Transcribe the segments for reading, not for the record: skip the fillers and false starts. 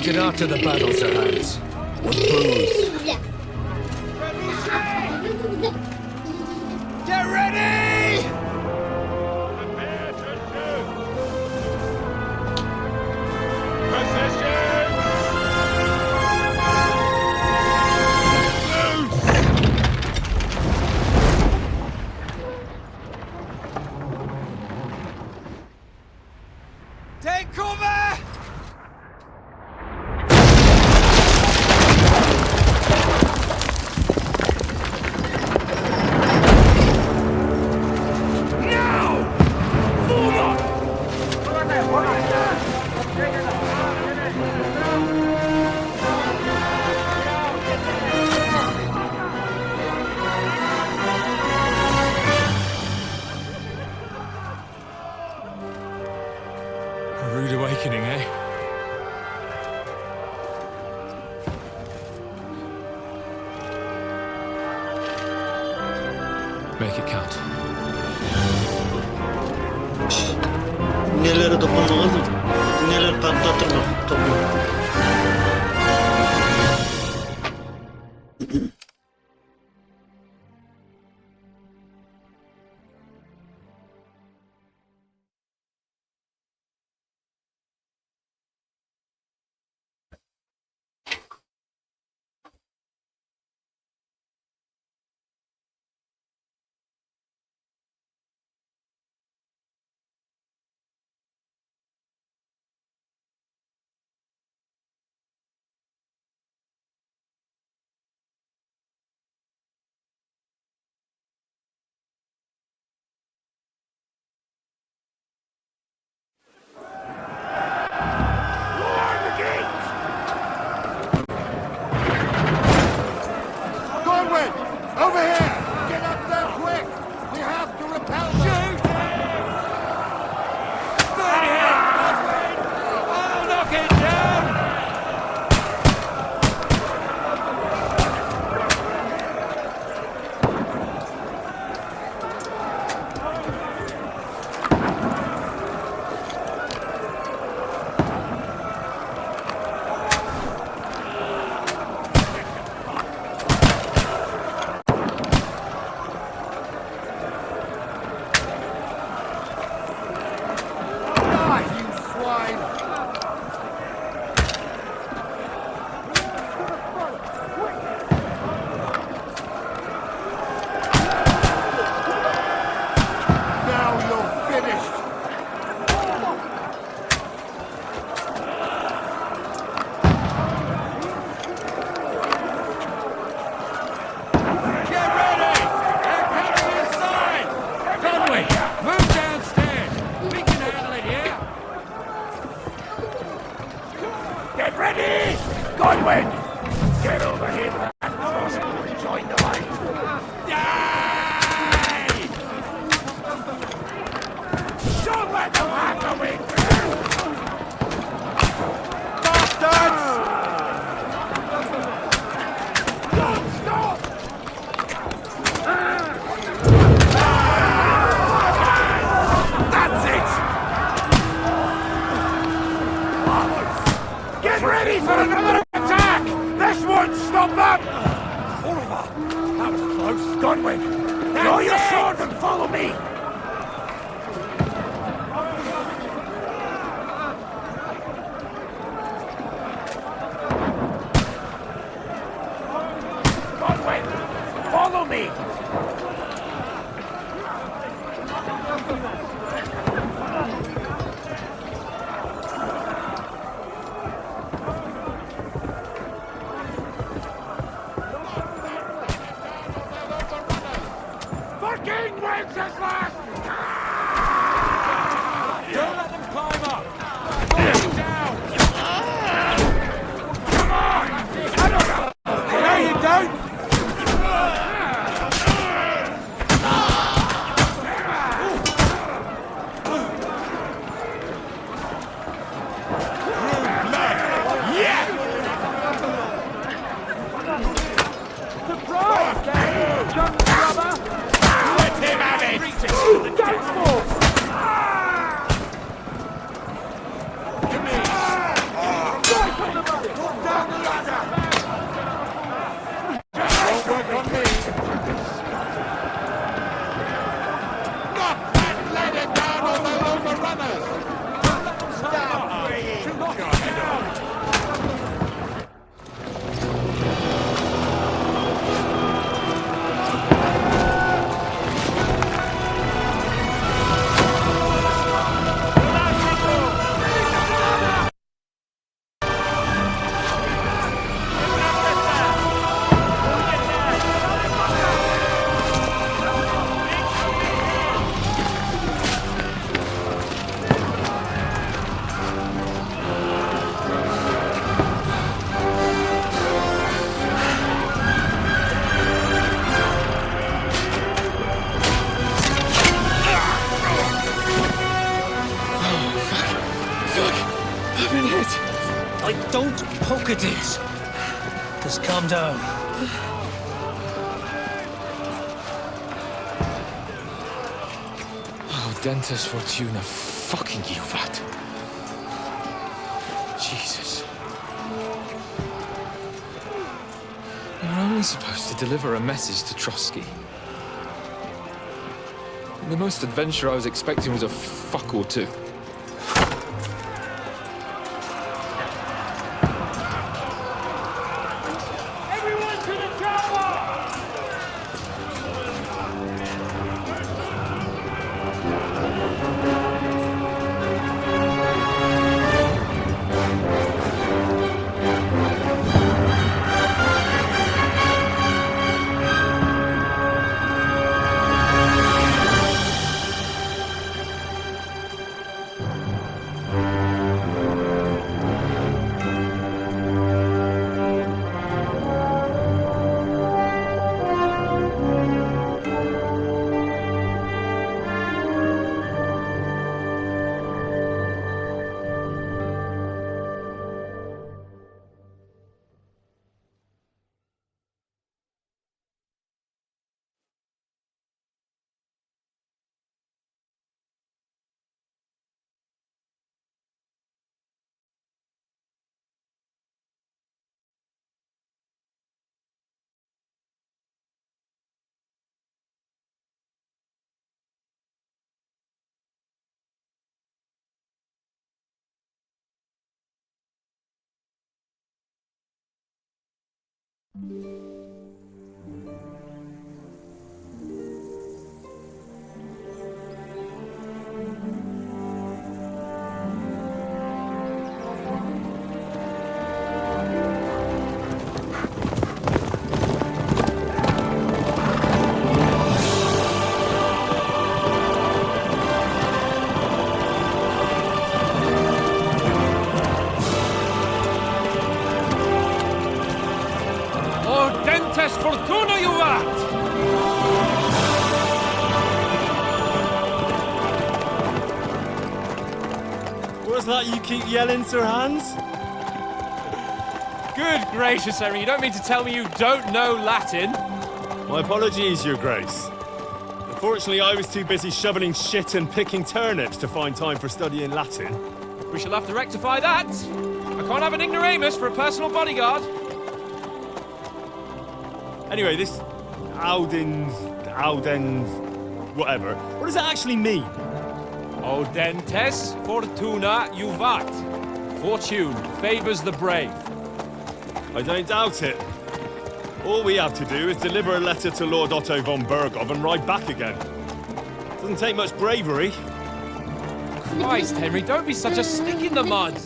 Get out to the battle, Verance. With booze. Get ready! Prepare to shoot! Position! Take cover! A rude awakening, eh? Make it count. Nelere dokunmaz mı? Neler patlatır mı? Toplum. Over here! Get up there quick! We have to repel them! Shoot! Good hit, Godwin! I'll knock it down! Ready! Godwin! Get over here with that crossbow and join the line! Yay! Don't let them have the way through! Bastards! Don't stop! That's it! Get ready for another attack! This won't stop them! Oliver, that was close. Godwin, draw your sword and follow me! Godwin, follow me! King wins his last! Don't let them climb up! Knock them down! Come on! I don't know! No, you don't! Poke it is. Just calm down. Oh, Dentes Fortuna, fucking you, vat. Jesus. You're only supposed to deliver a message to Trotsky. The most adventure I was expecting was a fuck or two. Everyone to the tower! Dentes Fortuna, you vat! What's that you keep yelling, Sir Hans? Good gracious, Henry, you don't mean to tell me you don't know Latin? My apologies, Your Grace. Unfortunately, I was too busy shoveling shit and picking turnips to find time for studying Latin. We shall have to rectify that. I can't have an ignoramus for a personal bodyguard. Anyway, this Audens, whatever. What does that actually mean? O Dentes Fortuna Juvat. Fortune favors the brave. I don't doubt it. All we have to do is deliver a letter to Lord Otto von Bergov and ride back again. Doesn't take much bravery. Christ, Henry, don't be such a stick in the mud.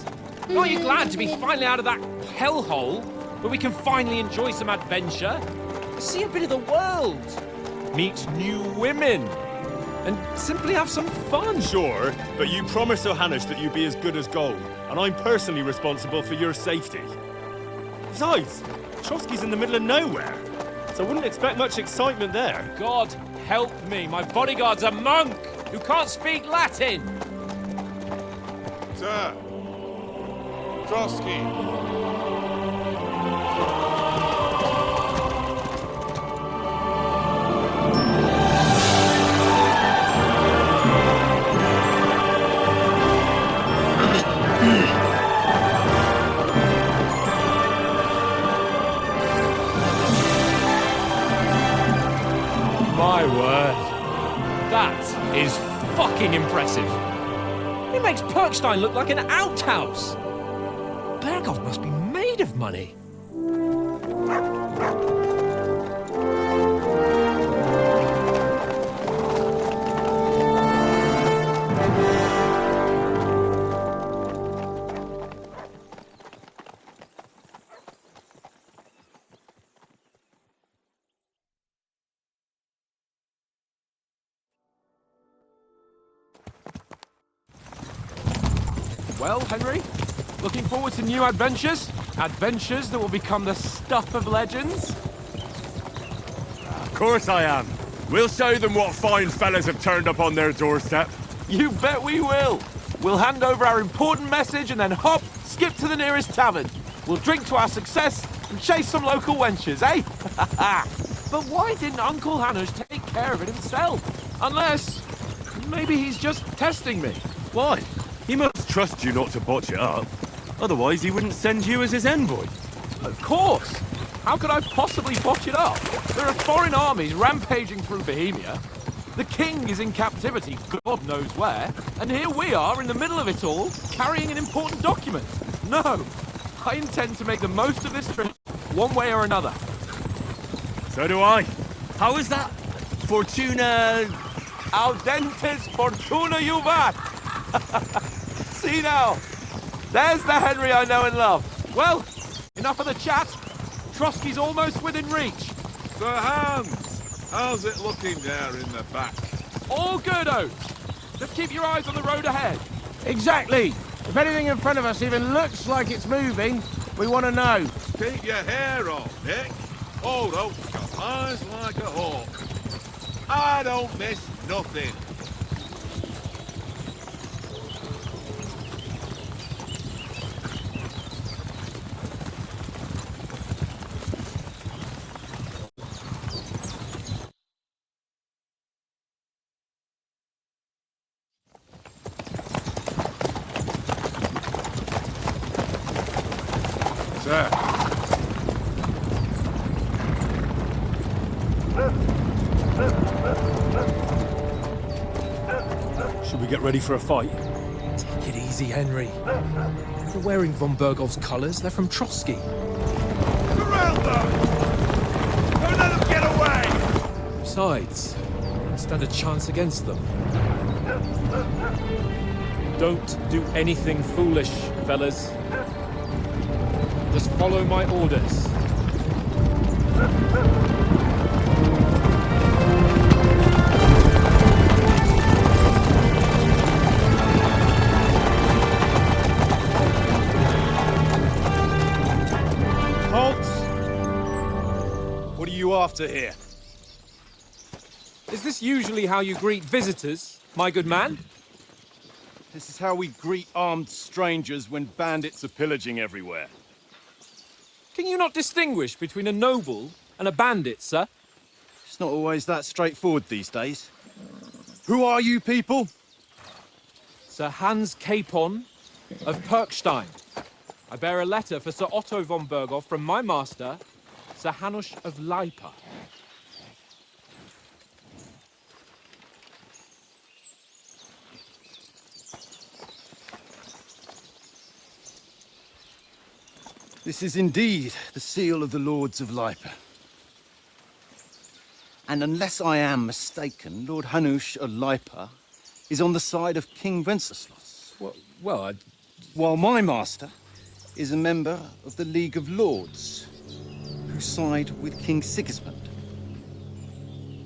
Aren't you glad to be finally out of that hellhole where we can finally enjoy some adventure? See a bit of the world. Meet new women. And simply have some fun. Sure, but you promised Johannes that you'd be as good as gold, and I'm personally responsible for your safety. Besides, Trotsky's in the middle of nowhere, so I wouldn't expect much excitement there. God help me, my bodyguard's a monk who can't speak Latin. Sir! Trotsky! My word. That is fucking impressive. It makes Perkstein look like an outhouse. Bergov must be made of money. Well, Henry, looking forward to new adventures? Adventures that will become the stuff of legends? Of course I am. We'll show them what fine fellas have turned up on their doorstep. You bet we will. We'll hand over our important message and then hop, skip to the nearest tavern. We'll drink to our success and chase some local wenches, eh? But why didn't Uncle Hanush take care of it himself? Unless, maybe he's just testing me. Why? He must trust you not to botch it up. Otherwise, he wouldn't send you as his envoy. Of course. How could I possibly botch it up? There are foreign armies rampaging through Bohemia. The king is in captivity, God knows where. And here we are in the middle of it all, carrying an important document. No, I intend to make the most of this trip, one way or another. So do I. How is that? Fortuna... Audentes fortuna juvat! See now, there's the Henry I know and love. Well, enough of the chat. Trotsky's almost within reach. Sir Hans, how's it looking there in the back? All good, Oates. Just keep your eyes on the road ahead. Exactly. If anything in front of us even looks like it's moving, we want to know. Keep your hair on, Nick. Old Oak's got eyes like a hawk. I don't miss nothing. Sir. Should we get ready for a fight? Take it easy, Henry. They're wearing von Bergov's colours. They're from Trotsky. Surround them! Don't let them get away! Besides, stand a chance against them. Don't do anything foolish, fellas. Just follow my orders. Halt! What are you after here? Is this usually how you greet visitors, my good man? This is how we greet armed strangers when bandits are pillaging everywhere. Can you not distinguish between a noble and a bandit, sir? It's not always that straightforward these days. Who are you people? Sir Hans Capon of Perkstein. I bear a letter for Sir Otto von Berghoff from my master, Sir Hanush of Lipa. This is indeed the seal of the Lords of Lipa. And unless I am mistaken, Lord Hanush of Lipa is on the side of King Wenceslas. Well, While my master is a member of the League of Lords, who side with King Sigismund.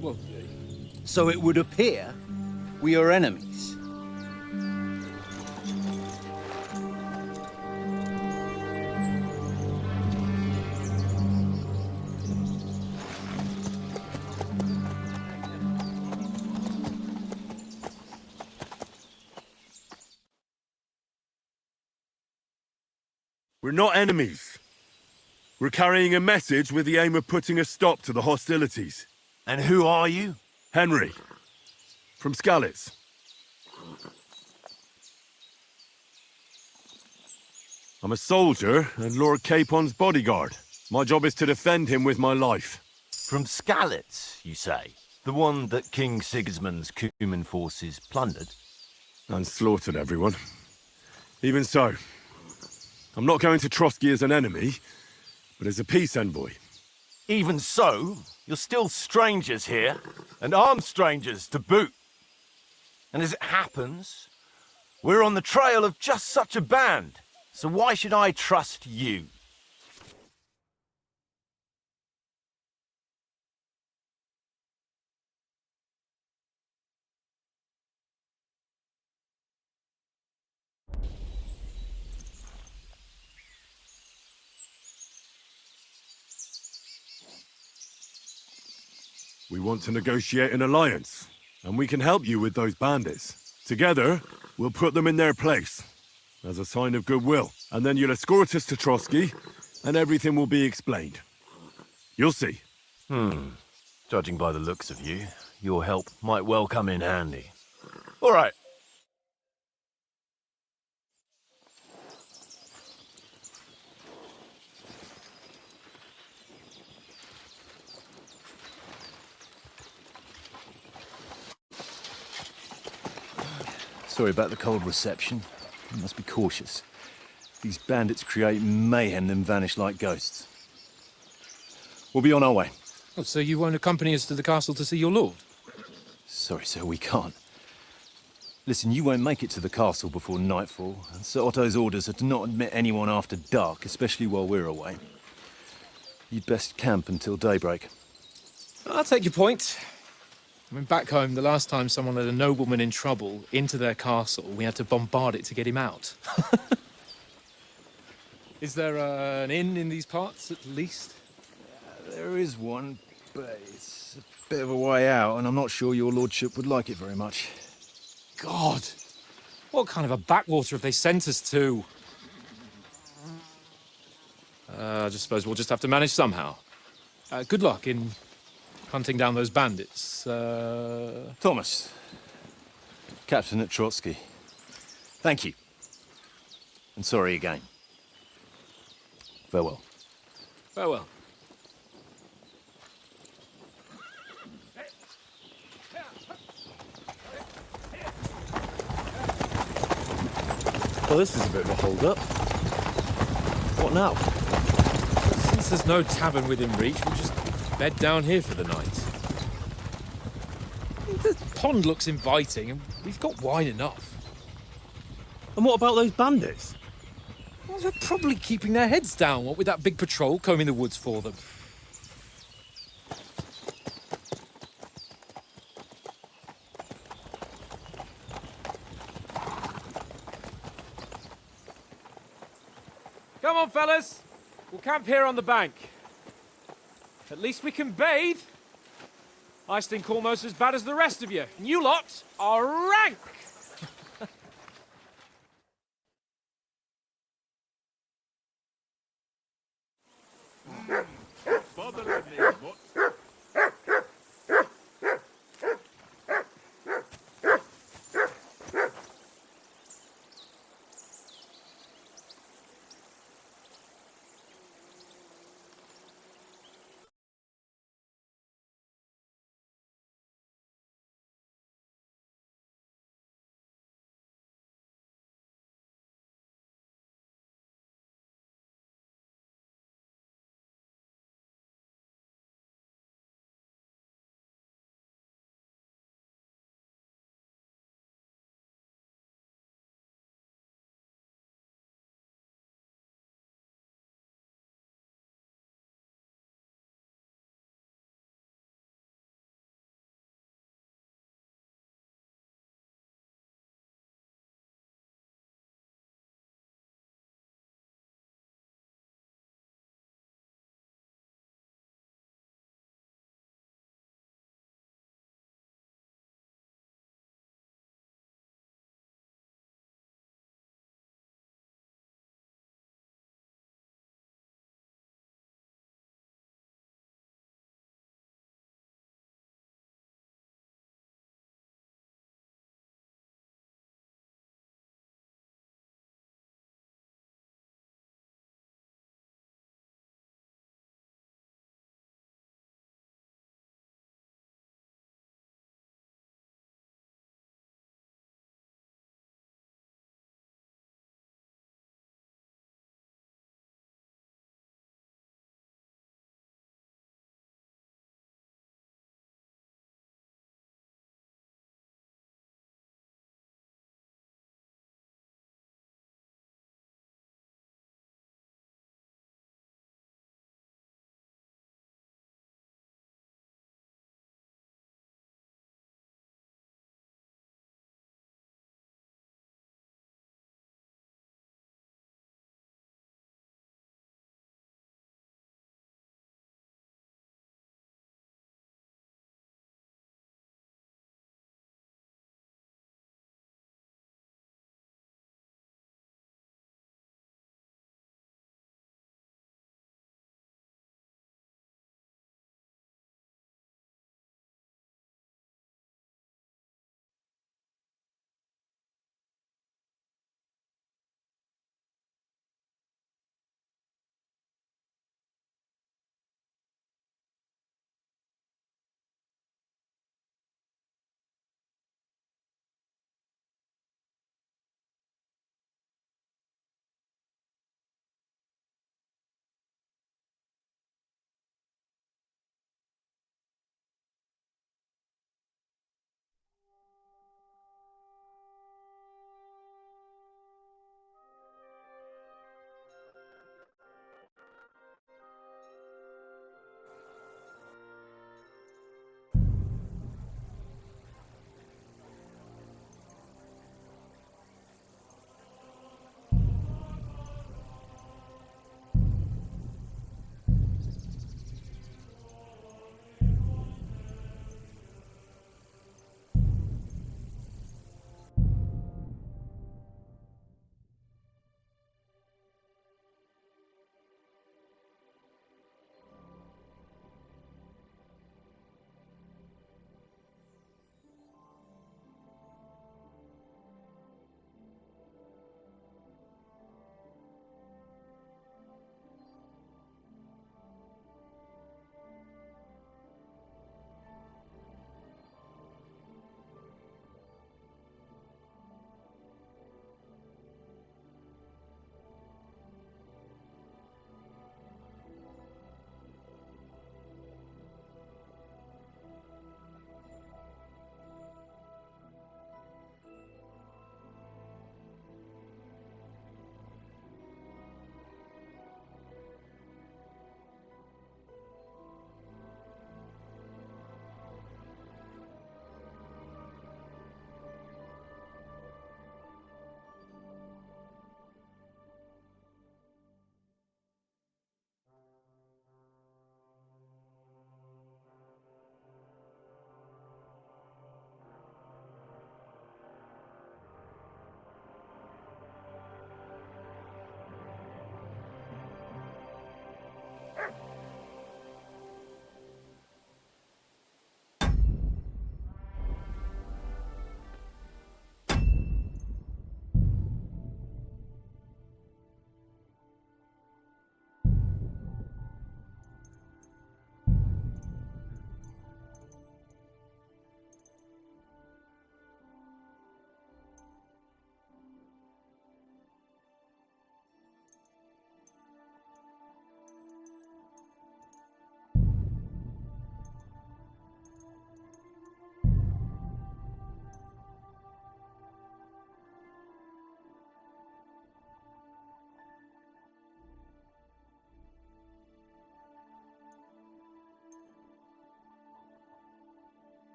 well, So it would appear we are enemies. We're not enemies. We're carrying a message with the aim of putting a stop to the hostilities. And who are you? Henry, from Skalitz. I'm a soldier and Lord Capon's bodyguard. My job is to defend him with my life. From Skalitz, you say? The one that King Sigismund's Cuman forces plundered? And slaughtered everyone. Even so, I'm not going to Trotsky as an enemy, but as a peace envoy. Even so, you're still strangers here, and armed strangers to boot. And as it happens, we're on the trail of just such a band, so why should I trust you? We want to negotiate an alliance, and we can help you with those bandits. Together, we'll put them in their place, as a sign of goodwill. And then you'll escort us to Trotsky, and everything will be explained. You'll see. Judging by the looks of you, your help might well come in handy. All right. Sorry about the cold reception. You must be cautious. These bandits create mayhem then vanish like ghosts. We'll be on our way. Oh, so you won't accompany us to the castle to see your lord? Sorry, sir, we can't. Listen, you won't make it to the castle before nightfall, and Sir Otto's orders are to not admit anyone after dark, especially while we're away. You'd best camp until daybreak. I'll take your point. I mean, back home, the last time someone let a nobleman in trouble into their castle, we had to bombard it to get him out. Is there an inn in these parts, at least? There is one, but it's a bit of a way out, and I'm not sure your lordship would like it very much. God! What kind of a backwater have they sent us to? I just suppose we'll just have to manage somehow. Good luck in hunting down those bandits. Thomas, captain at Trotsky. Thank you. And sorry again. Farewell. Farewell. Well, this is a bit of a hold-up. What now? Since there's no tavern within reach, we'll just bed down here for the night. The pond looks inviting, and we've got wine enough. And what about those bandits? Well, they're probably keeping their heads down, what with that big patrol combing the woods for them. Come on, fellas. We'll camp here on the bank. At least we can bathe. I stink almost as bad as the rest of you. And you lot are rank! Bother me much.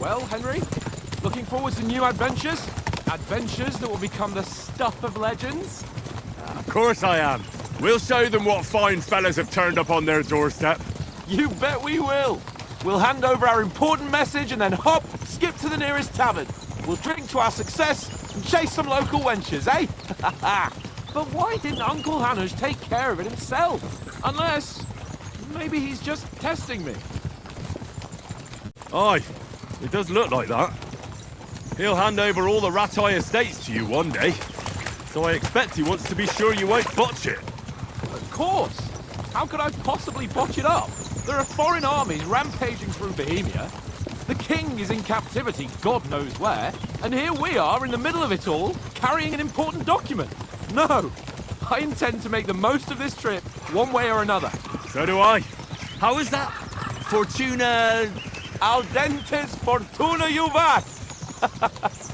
Well, Henry, looking forward to new adventures? Adventures that will become the stuff of legends? Of course I am. We'll show them what fine fellas have turned up on their doorstep. You bet we will. We'll hand over our important message and then hop, skip to the nearest tavern. We'll drink to our success and chase some local wenches, eh? But why didn't Uncle Hanush take care of it himself? Unless, maybe he's just testing me. Aye, it does look like that. He'll hand over all the Ratai estates to you one day. So I expect he wants to be sure you won't botch it. Of course. How could I possibly botch it up? There are foreign armies rampaging through Bohemia. The king is in captivity, God knows where. And here we are in the middle of it all, carrying an important document. No, I intend to make the most of this trip, one way or another. So do I. How is that? Fortuna... Al dentes fortuna juvat!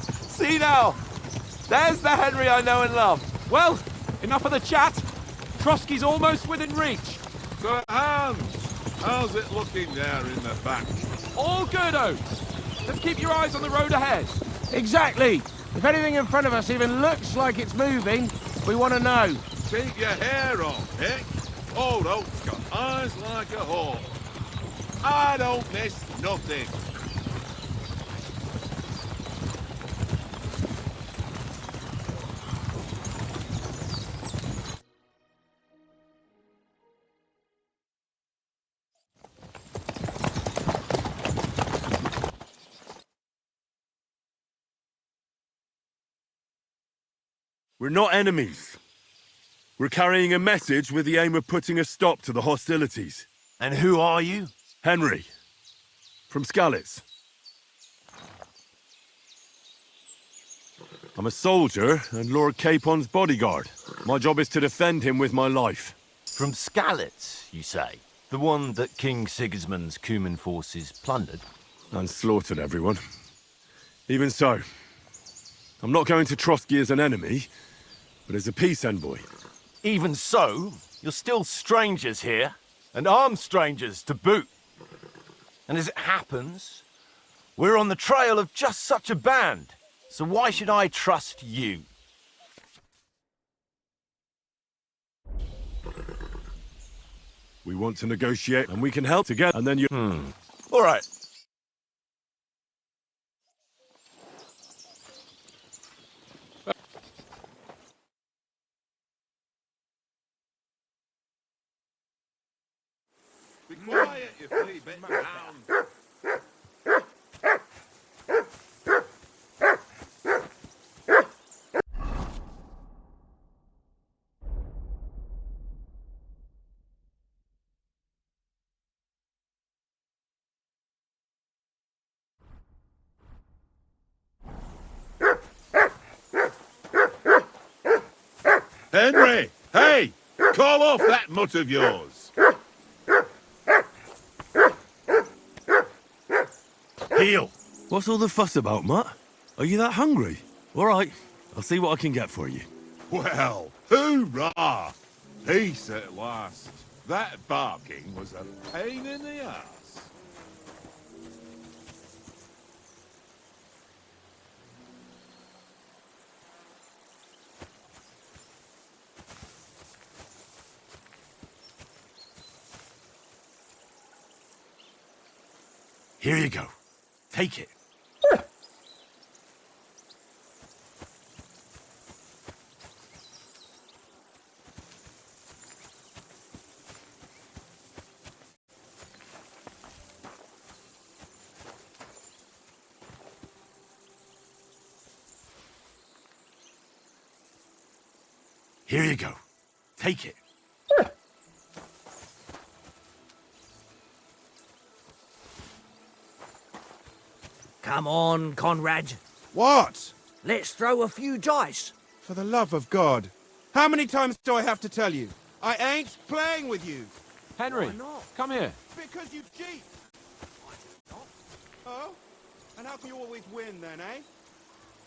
See now, there's the Henry I know and love. Well, enough of the chat. Trotsky's almost within reach. So, Hans, how's it looking there in the back? All good, Oates. Just keep your eyes on the road ahead. Exactly. If anything in front of us even looks like it's moving, we want to know. Keep your hair on, Nick. Old Oak's got eyes like a hawk. I don't miss nothing. We're not enemies. We're carrying a message with the aim of putting a stop to the hostilities. And who are you? Henry, from Skalitz. I'm a soldier and Lord Capon's bodyguard. My job is to defend him with my life. From Skalitz, you say? The one that King Sigismund's Cuman forces plundered? And slaughtered everyone. Even so, I'm not going to Trotsky as an enemy, but as a peace envoy. Even so, you're still strangers here, and armed strangers to boot. And as it happens, we're on the trail of just such a band, so why should I trust you? We want to negotiate, and we can help together, and then you... All right. Be quiet, you flea bit hound. Henry! Hey! Call off that mutt of yours! Heel. What's all the fuss about, Mutt? Are you that hungry? All right, I'll see what I can get for you. Well, hoorah! Peace at last. That barking was a pain in the ass. Here you go. Take it. Here you go. Take it. Come on, Conrad. What? Let's throw a few dice. For the love of God. How many times do I have to tell you? I ain't playing with you. Henry, come here. Because you cheat. Oh? And how can you always win then, eh?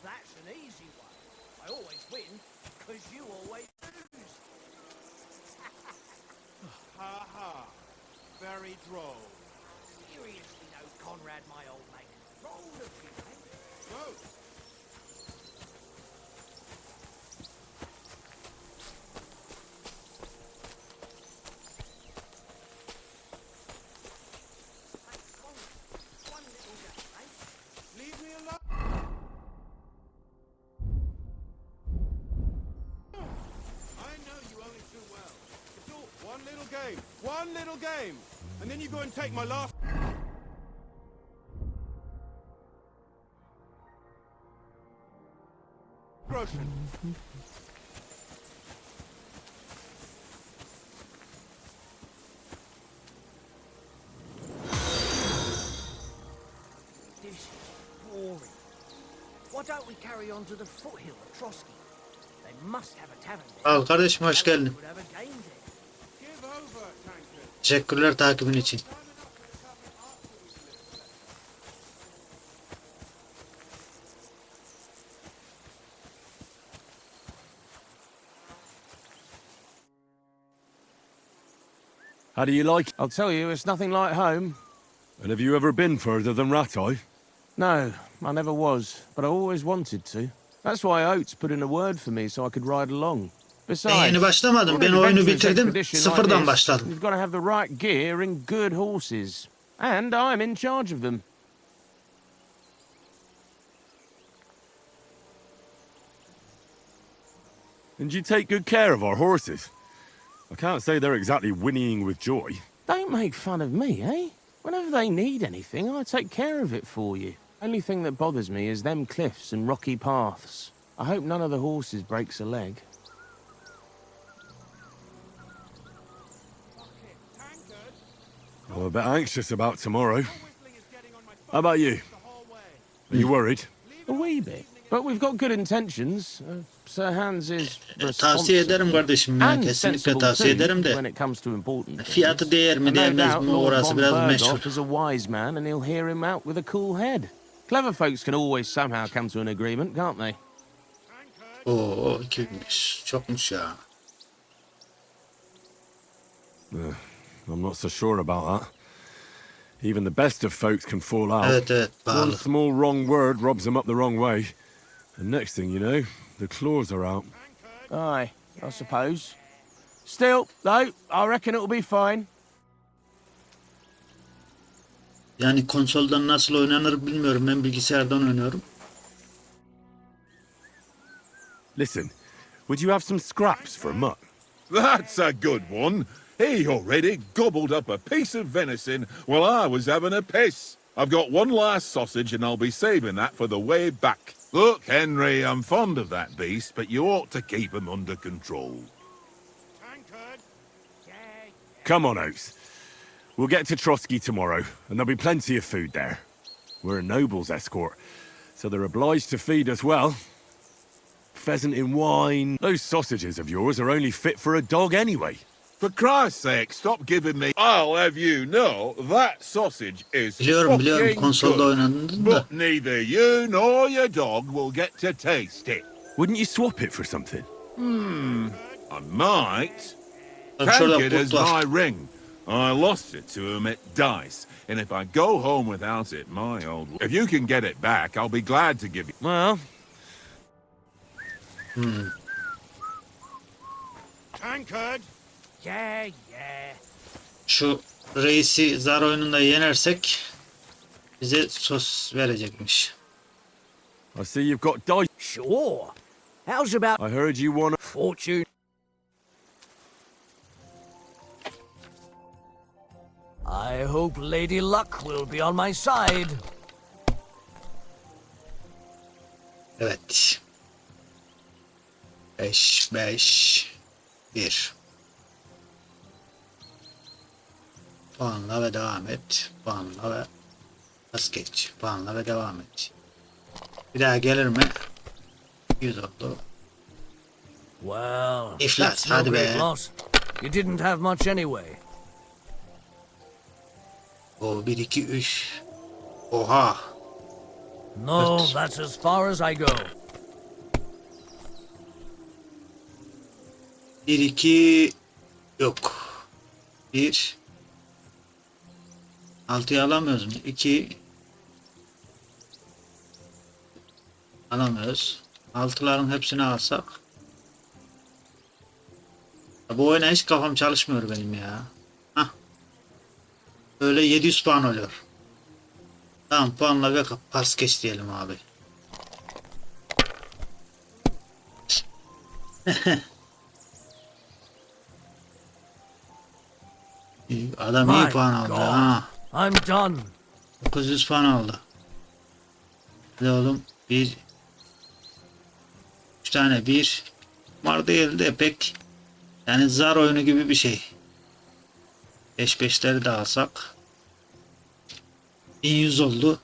That's an easy one. I always win, because you always lose. Ha ha. Very droll. Seriously though, Conrad, my old mate. Leave me alone. I know you only too well. It's all one little game. One little game. And then you go and take my last... groschen. This is boring. Why don't we carry on to the foothill of Trotsky? They must have a tavern there. Al kardeşim, hoş geldin. Would have a game there. Give over, tankard. Teşekkürler takibin için. How do you like it? I'll tell you, it's nothing like home. And have you ever been further than Rattay? No, I never was, but I always wanted to. That's why Oates put in a word for me so I could ride along. Ben Besides, yeni başlamadım. on Ben an oyunu adventurous bitirdim. expedition like Sıfırdan this, başladım. You've got to have the right gear and good horses. And I'm in charge of them. And you take good care of our horses. I can't say they're exactly whinnying with joy. Don't make fun of me, eh? Whenever they need anything, I take care of it for you. Only thing that bothers me is them cliffs and rocky paths. I hope none of the horses breaks a leg. I'm a bit anxious about tomorrow. How about you? Are you worried? A wee bit. But we've got good intentions. Sir Hans is Tavsiye ederim kardeşim ya. and Kesinlikle sensible tavsiye too, ederim de. when it comes to important things. Fiyatı değer mi And no değmez doubt mi Lord orası von biraz Berghoff meşhur. is a wise man and he'll hear him out with a cool head. Clever folks can always somehow come to an agreement, can't they? Oo, 2 çokmuş ya. I'm not so sure about that. Even the best of folks can fall out. Evet evet, One pahalı. small wrong word robs them up the wrong way. And next thing you know, the claws are out. Aye, I suppose. Still, though, I reckon it'll be fine. Yani konsoldan nasıl oynanır bilmiyorum. Ben bilgisayardan oynuyorum. Listen, would you have some scraps for a mutt? That's a good one. He already gobbled up a piece of venison while I was having a piss. I've got one last sausage and I'll be saving that for the way back. Look, Henry, I'm fond of that beast, but you ought to keep him under control. Come on, Oates. We'll get to Trotsky tomorrow, and there'll be plenty of food there. We're a noble's escort, so they're obliged to feed us well. Pheasant in wine. Those sausages of yours are only fit for a dog anyway. For Christ's sake, stop giving me... I'll have you know, that sausage is Biliyorum fucking konsolda good. oynandığını da. But neither you nor your dog will get to taste it. Wouldn't you swap it for something? I might. Bak şurada Tankard is kurt var. my ring. I lost it to him at dice, and if I go home without it, my old... If you can get it back, I'll be glad to give you... Well, Tankard! Yeah, yeah. Şu reisi zar oyununda yenersek bize sos verecekmiş. I see you've got dice. Sure. How's about I heard you want... fortune? I hope Lady Luck will be on my side. Evet. 5, 5, 1. Puanla ve devam et. Puanla ve pas geç. Puanla ve devam et. Bir daha gelir mi? 100 oldu. Well, İflas, that's no hadi great be. loss. You didn't have much anyway. O 1, 2, 3. Oha. No, Evet. that's as far as I go. 1, 2 yok. 1 6'yı alamıyoruz mu? 2 Alamıyoruz. Altıların hepsini alsak. Ya bu oyuna hiç kafam çalışmıyor benim ya. Hah. Böyle 700 puan oluyor. Tamam, puanla ve pas geç diyelim abi. Adam iyi My puan aldı God. ha. I'm done. 900 puan aldı. Hadi oğlum, 3 tane bir var değil de pek, yani zar oyunu gibi bir şey. 5-5'leri de alsak 1100 oldu.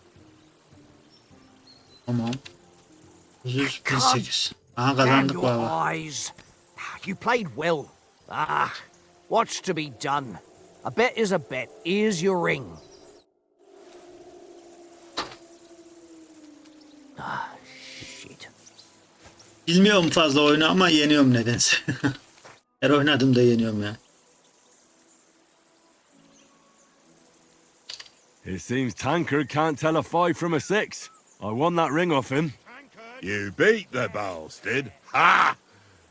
Tamam. 900, 1800. Aha, Damn kazandık your valla. eyes. You played well. What's to be done? A bet is a bet. Here's your ring. Shit. Bilmiyorum fazla oyunu ama yeniyorum nedense. Her oynadığımda yeniyorum ya. It seems Tanker can't tell a 5 from a 6. I won that ring off him. You beat the bastard. Ha!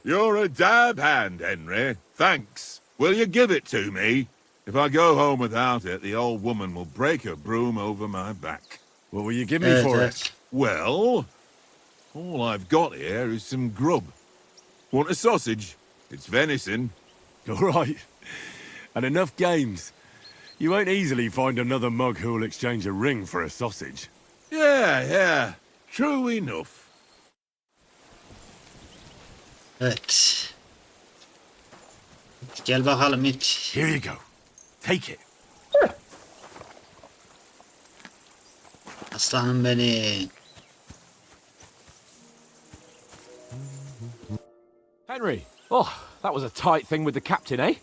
You're a dab hand, Henry. Thanks. Will you give it to me? If I go home without it, the old woman will break her broom over my back. What will you give me for it? Evet. Well, all I've got here is some grub. Want a sausage? It's venison. All right. And enough games. You won't easily find another mug who'll exchange a ring for a sausage. Yeah. True enough. Evet. Gel bakalım it. Here you go. Take it. Aslanım beni. Henry. Oh, that was a tight thing with the captain, eh?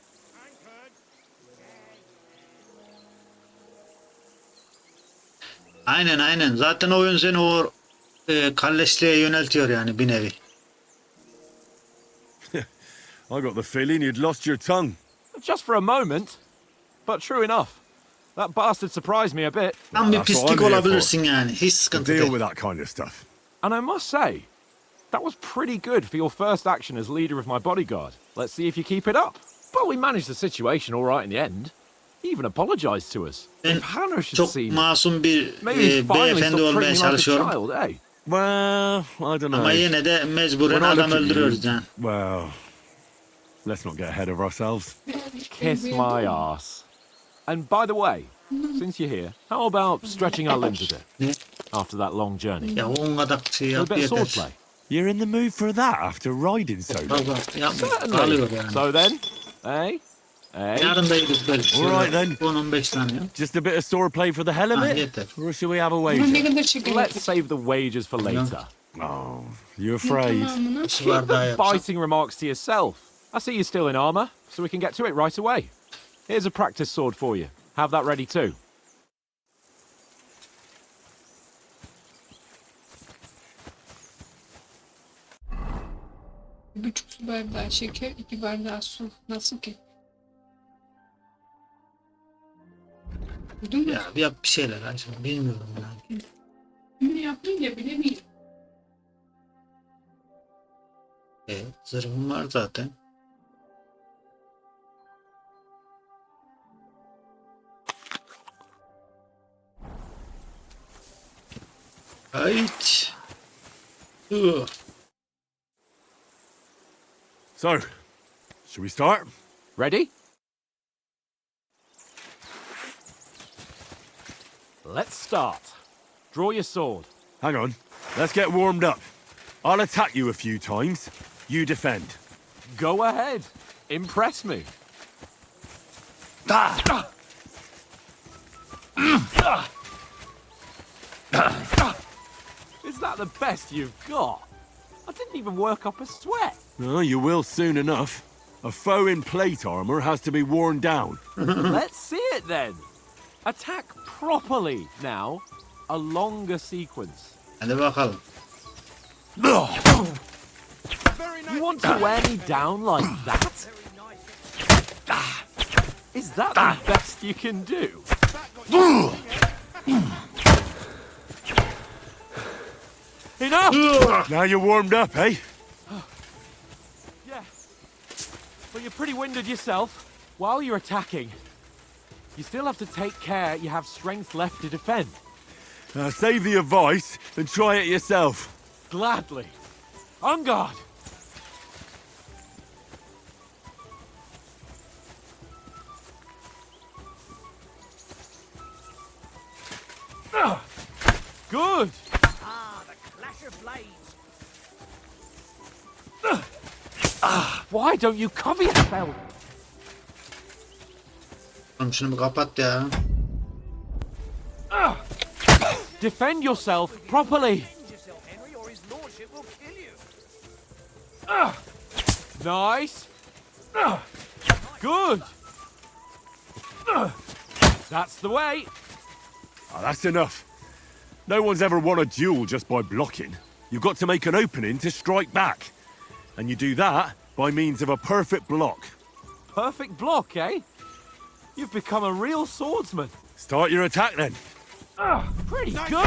Aynen. Zaten oyun seni o kalleşliğe yöneltiyor yani, bir nevi. I got the feeling you'd lost your tongue. Just for a moment. But true enough. That bastard surprised me a bit. Tam bir That's what pislik I'm here olabilirsin yani. Hiç sıkıntı Deal değil. with that kind of stuff. And I must say, that was pretty good for your first action as leader of my bodyguard. Let's see if you keep it up. But we managed the situation all right in the end. He even apologized to us. Ben If Hannah should çok see me, masum bir maybe finally stop beyefendi treating olmaya me like a çalışıyorum. child, eh? Well, I don't know. Ama yine de mecburen When I adam look at you, öldürüyoruz yani. Well, let's not get ahead of ourselves. Kiss my ass. And by the way, since you're here, how about stretching our limbs a bit Ne? after that long journey? Ya 10 kadar şey A yap bit of sword yeter. play. You're in the mood for that after riding so long? Bak yapma. Certainly. Kalıyor yani. So then, eh? Eh? Yarın da gidip böyle. All right then. 10-15 tane ya. Just a bit of sword play for the hell of Ha, it? yeter. Or should we have a wager? Let's save the wages for later. Oh, you afraid? Şu var daha Keep yapsam. biting remarks to yourself. I see you're still in armor, so we can get to it right away. Here's a practice sword for you. Have that ready too. Bir buçuk su bardağı şeker, 2 bardağı su. Nasıl ki? Duydun mu? Ya yap bir şeyler acaba, bilmiyorum yani. Bunu yapmayınca bilemiyorum. Zırhım var zaten. Hayt. So, should we start? Ready? Let's start. Draw your sword. Hang on. Let's get warmed up. I'll attack you a few times. You defend. Go ahead. Impress me. Is that the best you've got? I didn't even work up a sweat. Oh, you will soon enough. A foe in plate armor has to be worn down. Let's see it then. Attack properly now. A longer sequence. Hadi bakalım. You want to wear me down like that? Is that the best you can do? Enough! Now you're warmed up, eh? Yeah. But you're pretty winded yourself. While you're attacking, you still have to take care you have strength left to defend. Now save the advice and try it yourself. Gladly. On guard! Good! Ah, the clash of blades. Why don't you cover yourself? Oğlum şunu bir kapat ya. Defend yourself properly. Defend yourself, Henry, or his lordship will kill you. Nice. Good. That's the way. Oh, that's enough. No one's ever won a duel just by blocking. You've got to make an opening to strike back. And you do that by means of a perfect block. Perfect block, eh? You've become a real swordsman. Start your attack then. Pretty Nice good.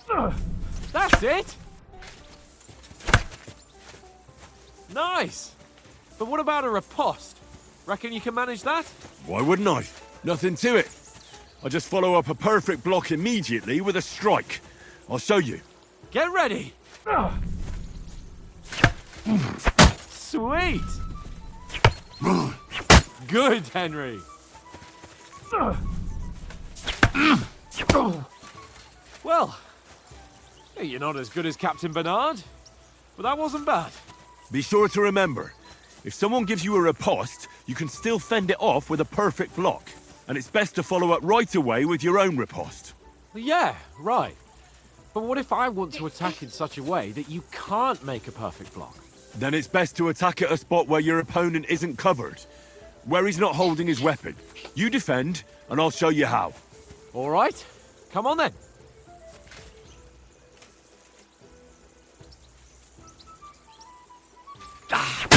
cover. That's it. Nice. But what about a riposte? Reckon you can manage that? Why wouldn't I? Nothing to it. I just follow up a perfect block immediately with a strike. I'll show you. Get ready. Sweet. Good, Henry. Well, you're not as good as Captain Bernard, but that wasn't bad. Be sure to remember, if someone gives you a riposte, you can still fend it off with a perfect block. And it's best to follow up right away with your own riposte. Yeah, right. But what if I want to attack in such a way that you can't make a perfect block? Then it's best to attack at a spot where your opponent isn't covered, where he's not holding his weapon. You defend, and I'll show you how. All right, come on then.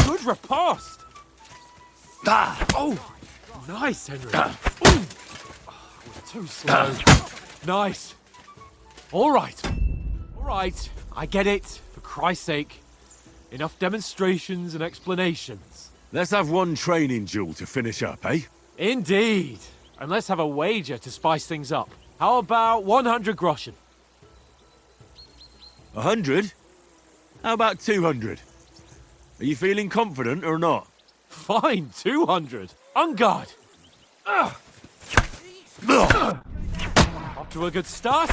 Good riposte. Oh, nice, Henry. Ooh. Oh, was too slow. Nice. All right. All right. I get it. For Christ's sake. Enough demonstrations and explanations. Let's have one training duel to finish up, eh? Indeed. And let's have a wager to spice things up. How about 100 groschen? 100? How about 200? Are you feeling confident or not? Fine, 200. On guard. Off to a good start.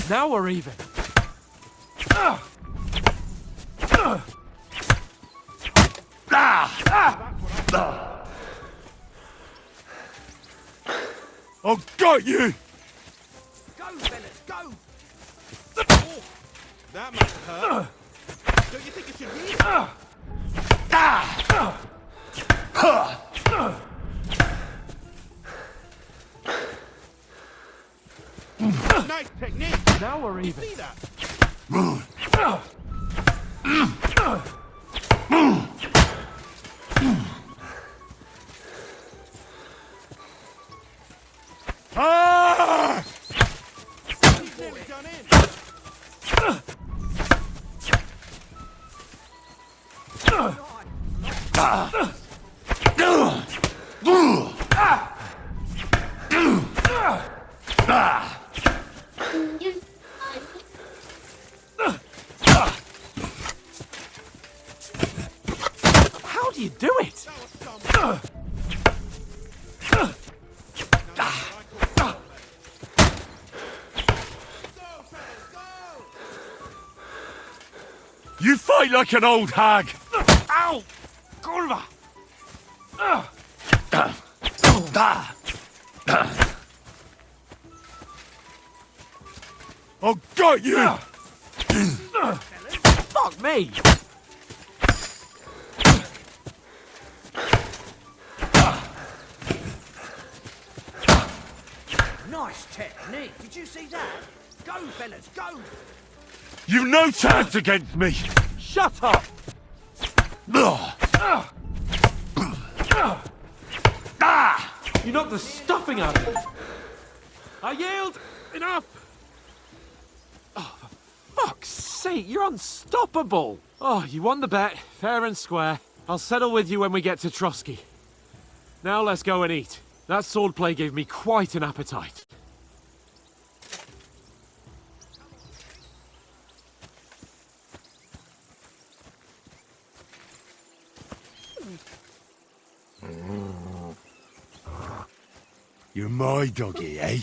Now we're even. I've got you! Go, fellas, go! Oh, that must hurt. Don't you think it should heal? Nice technique. Now we're even. See that? Ah! He's nearly done in. How do you do it? That was some. You fight like an old hag! Ow! Kurva! I've got you! Fuck me! Nice technique. Did you see that? Go, fellas, go! You've no chance against me! Shut up! You knocked the stuffing out of it. I yield! Enough! Oh, for fuck's sake, you're unstoppable! Oh, you won the bet, fair and square. I'll settle with you when we get to Trotsky. Now let's go and eat. That swordplay gave me quite an appetite. You're my doggy, eh?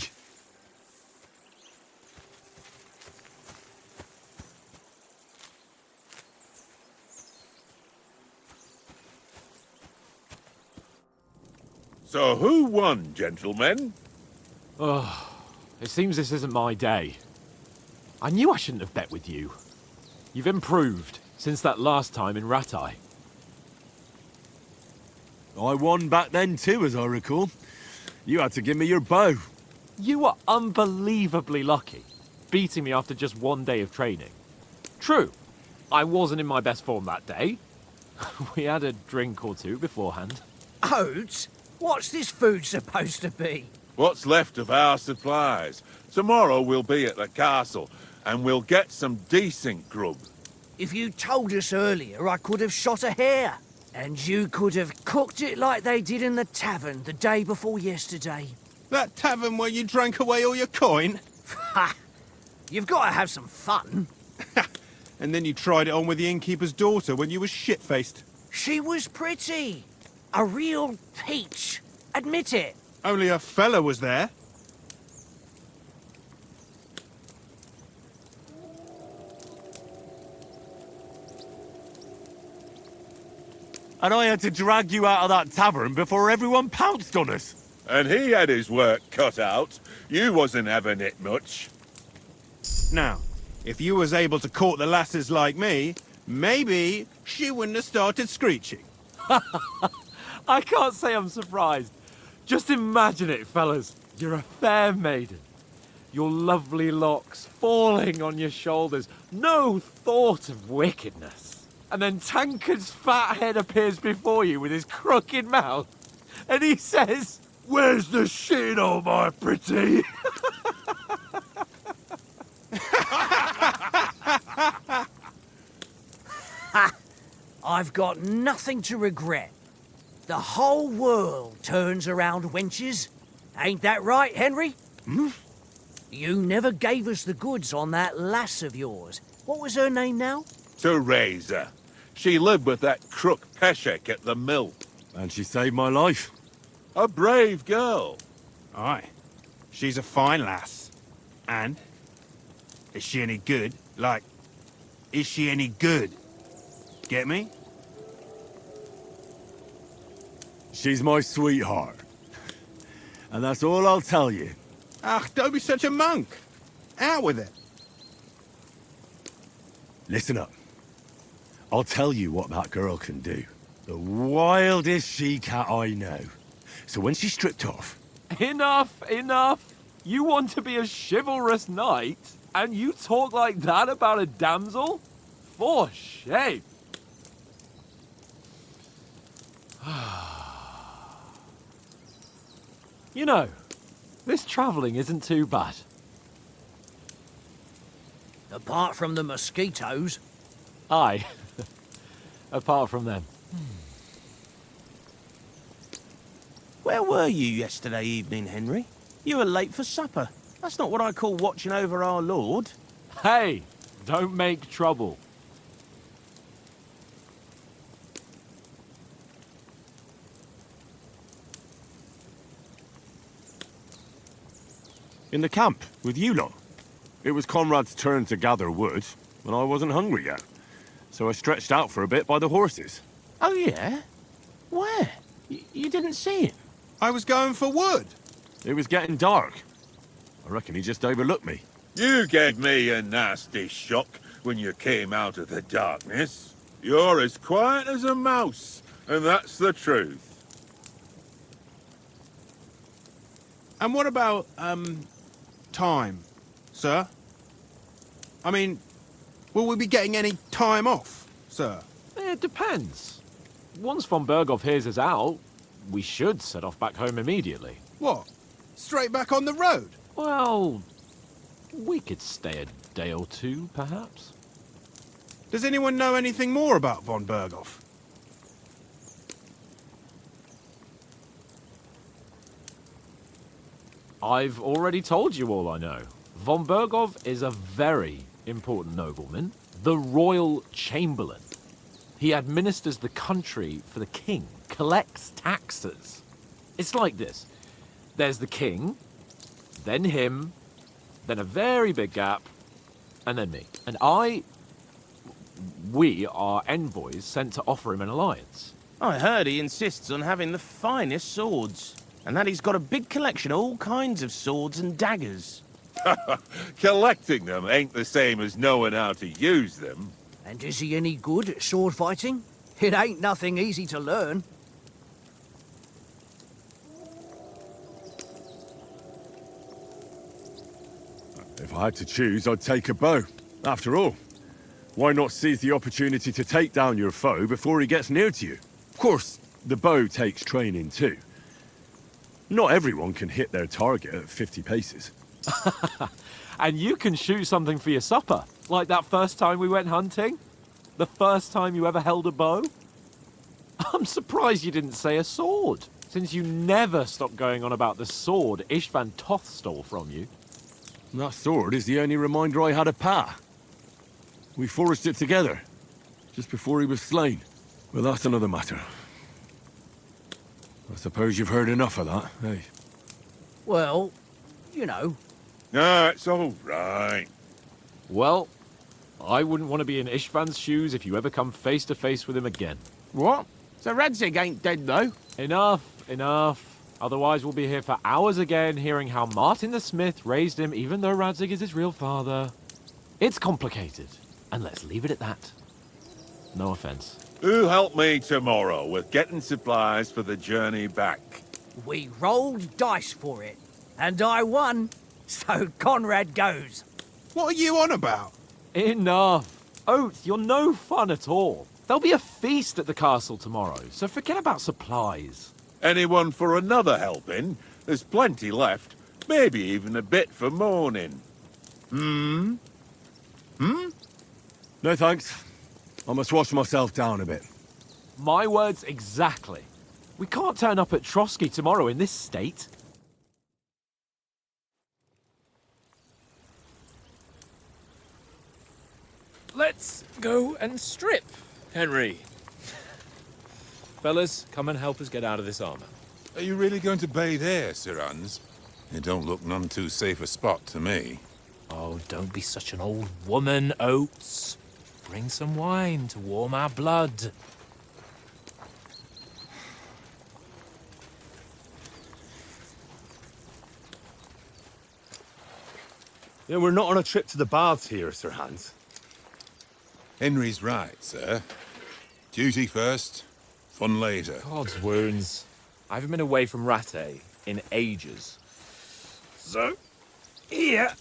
So who won, gentlemen? Oh, it seems this isn't my day. I knew I shouldn't have bet with you. You've improved since that last time in Ratai. I won back then too, as I recall. You had to give me your bow. You were unbelievably lucky, beating me after just one day of training. True, I wasn't in my best form that day. We had a drink or two beforehand. Oats? What's this food supposed to be? What's left of our supplies. Tomorrow we'll be at the castle, and we'll get some decent grub. If you told us earlier, I could have shot a hare. And you could have cooked it like they did in the tavern the day before yesterday. That tavern where you drank away all your coin? Ha! You've got to have some fun. And then you tried it on with the innkeeper's daughter when you were shit-faced. She was pretty. A real peach. Admit it. Only a fella was there. And I had to drag you out of that tavern before everyone pounced on us. And he had his work cut out. You wasn't having it much. Now, if you was able to court the lasses like me, maybe she wouldn't have started screeching. I can't say I'm surprised. Just imagine it, fellas. You're a fair maiden. Your lovely locks falling on your shoulders. No thought of wickedness. And then Tankard's fat head appears before you with his crooked mouth. And he says, "Where's the shit, oh my pretty?" I've got nothing to regret. The whole world turns around wenches. Ain't that right, Henry? Hmm? You never gave us the goods on that lass of yours. What was her name now? Teresa. She lived with that crook Peshek at the mill. And she saved my life. A brave girl. Aye. She's a fine lass. And? Is she any good? Like, is she any good? Get me? She's my sweetheart. And that's all I'll tell you. Ach, don't be such a monk. Out with it. Listen up. I'll tell you what that girl can do. The wildest she-cat I know. So when she's stripped off... Enough, enough. You want to be a chivalrous knight, and you talk like that about a damsel? For shame. You know, this travelling isn't too bad. Apart from the mosquitoes. Aye. Apart from them. Where were you yesterday evening, Henry? You were late for supper. That's not what I call watching over our Lord. Hey, don't make trouble. In the camp, with you lot. It was Conrad's turn to gather wood, and I wasn't hungry yet. So I stretched out for a bit by the horses. Oh, yeah? Where? You didn't see him? I was going for wood. It was getting dark. I reckon he just overlooked me. You gave me a nasty shock when you came out of the darkness. You're as quiet as a mouse, and that's the truth. And what about, time, sir? I mean, will we be getting any time off? sir? It depends. Once von Berghoff hears us out, we should set off back home immediately. What? Straight back on the road? Well, we could stay a day or two, perhaps. Does anyone know anything more about von Berghoff? I've already told you all I know. Von Berghoff is a very important nobleman, the royal chamberlain. He administers the country for the king, collects taxes. It's like this. There's the king, then him, then a very big gap, and then me. And we are envoys sent to offer him an alliance. I heard he insists on having the finest swords, and that he's got a big collection of all kinds of swords and daggers. Collecting them ain't the same as knowing how to use them. And is he any good at sword fighting? It ain't nothing easy to learn. If I had to choose, I'd take a bow. After all, why not seize the opportunity to take down your foe before he gets near to you? Of course, the bow takes training too. Not everyone can hit their target at 50 paces. And you can shoot something for your supper, like that first time we went hunting? The first time you ever held a bow? I'm surprised you didn't say a sword, since you never stopped going on about the sword Istvan Toth stole from you. That sword is the only reminder I had of Pa. We forged it together, just before he was slain. Well, that's another matter. I suppose you've heard enough of that, eh? Well, you know. No, it's all right. Well, I wouldn't want to be in Istvan's shoes if you ever come face to face with him again. What? So Radzig ain't dead, though? Enough. Otherwise we'll be here for hours again hearing how Martin the Smith raised him even though Radzig is his real father. It's complicated, and let's leave it at that. No offense. Who'll help me tomorrow with getting supplies for the journey back? We rolled dice for it, and I won. So Conrad goes. What are you on about? Enough. Oath, you're no fun at all. There'll be a feast at the castle tomorrow, so forget about supplies. Anyone for another helping? There's plenty left. Maybe even a bit for morning. No thanks. I must wash myself down a bit. My words exactly. We can't turn up at Trotsky tomorrow in this state. Let's go and strip, Henry. Fellas, come and help us get out of this armor. Are you really going to bathe here, Sir Hans? It don't look none too safe a spot to me. Oh, don't be such an old woman, Oates. Bring some wine to warm our blood. Yeah, we're not on a trip to the baths here, Sir Hans. Henry's right, sir. Duty first, fun later. God's wounds. I haven't been away from Rattay in ages. So, here,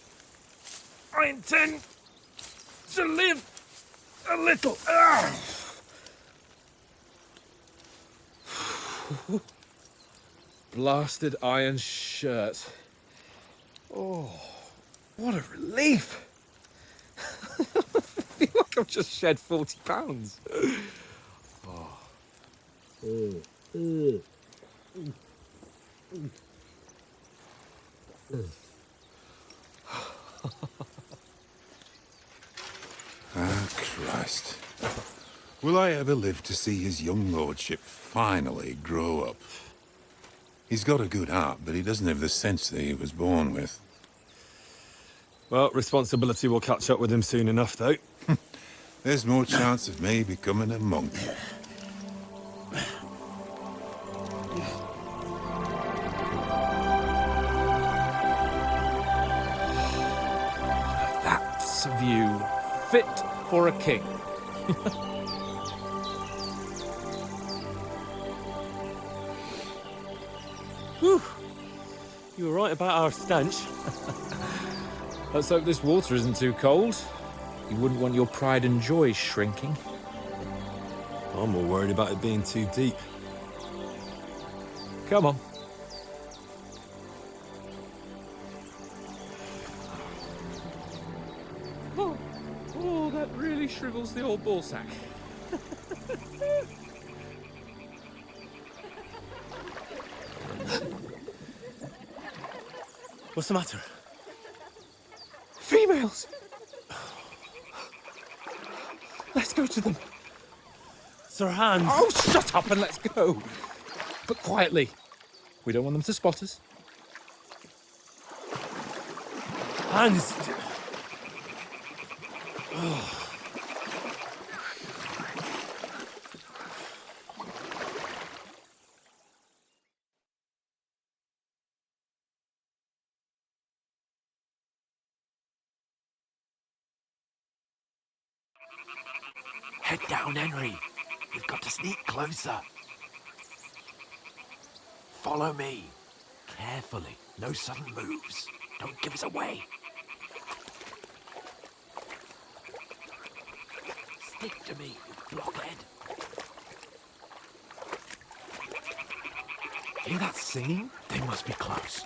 I intend to live a little. Blasted iron shirt. Oh, what a relief. I feel like I've just shed 40 pounds. Ah, Christ. Will I ever live to see his young lordship finally grow up? He's got a good heart, but he doesn't have the sense that he was born with. Well, responsibility will catch up with him soon enough, though. There's more chance of me becoming a monk. That's a view fit for a king. Whew. You were right about our stench. Let's hope this water isn't too cold. You wouldn't want your pride and joy shrinking. I'm more worried about it being too deep. Come on. Oh, that really shrivels the old ball sack. What's the matter? Females! Let's go to them. Sir Hans! Oh, shut up and let's go. But quietly. We don't want them to spot us. Hans! Head down, Henry. We've got to sneak closer. Follow me. Carefully. No sudden moves. Don't give us away. Stick to me, you blockhead. Hear that singing? They must be close.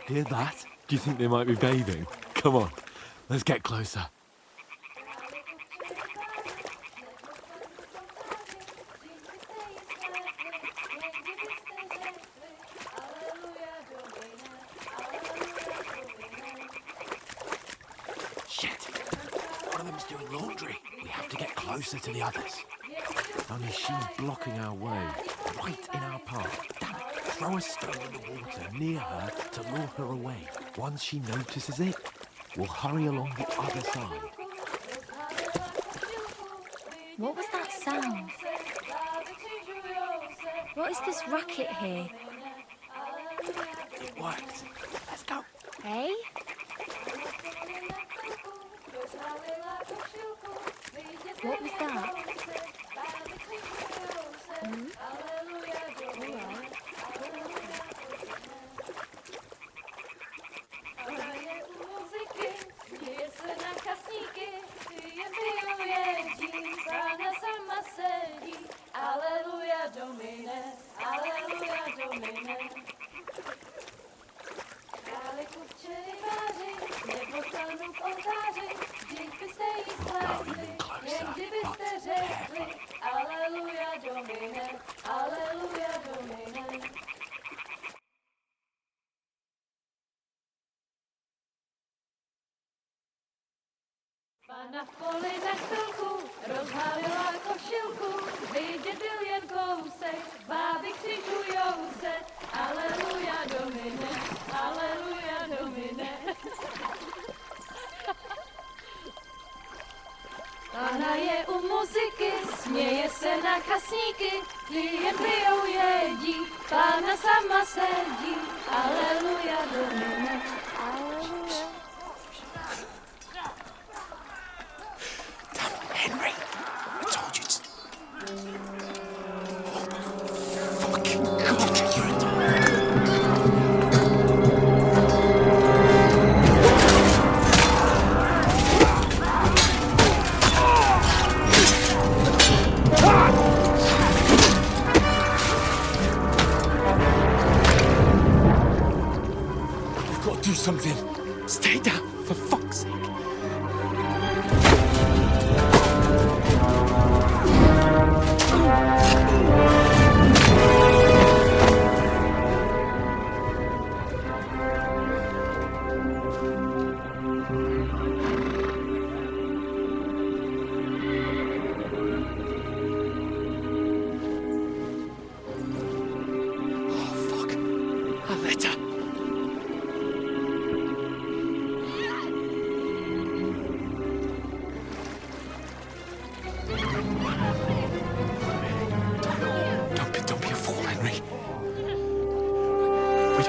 Hear that? Do you think they might be bathing? Come on, let's get closer. Shit! One of them's doing laundry. We have to get closer to the others. Only she's blocking our way, right in our path. Damn it! Throw a stone in the water near her to lure her away. Once she notices it, we'll hurry along the other side. What was that sound? What is this racket here? It worked. Let's go. Hey? What was that? Hmm? Go even closer, but carefully. Pana v poli za chvilku rozhalila košilku, vidět byl jen kousek, báby křičujou se, aleluja Domine, aleluja Domine. Pana je u muziky, směje se na kasníky, jen pijou jedí, Pána sama sedí, aleluja Domine, aleluja. Henry, I told you to... Oh, fucking God, you're a dog. We've got to do something. Stay down, for fuck's sake.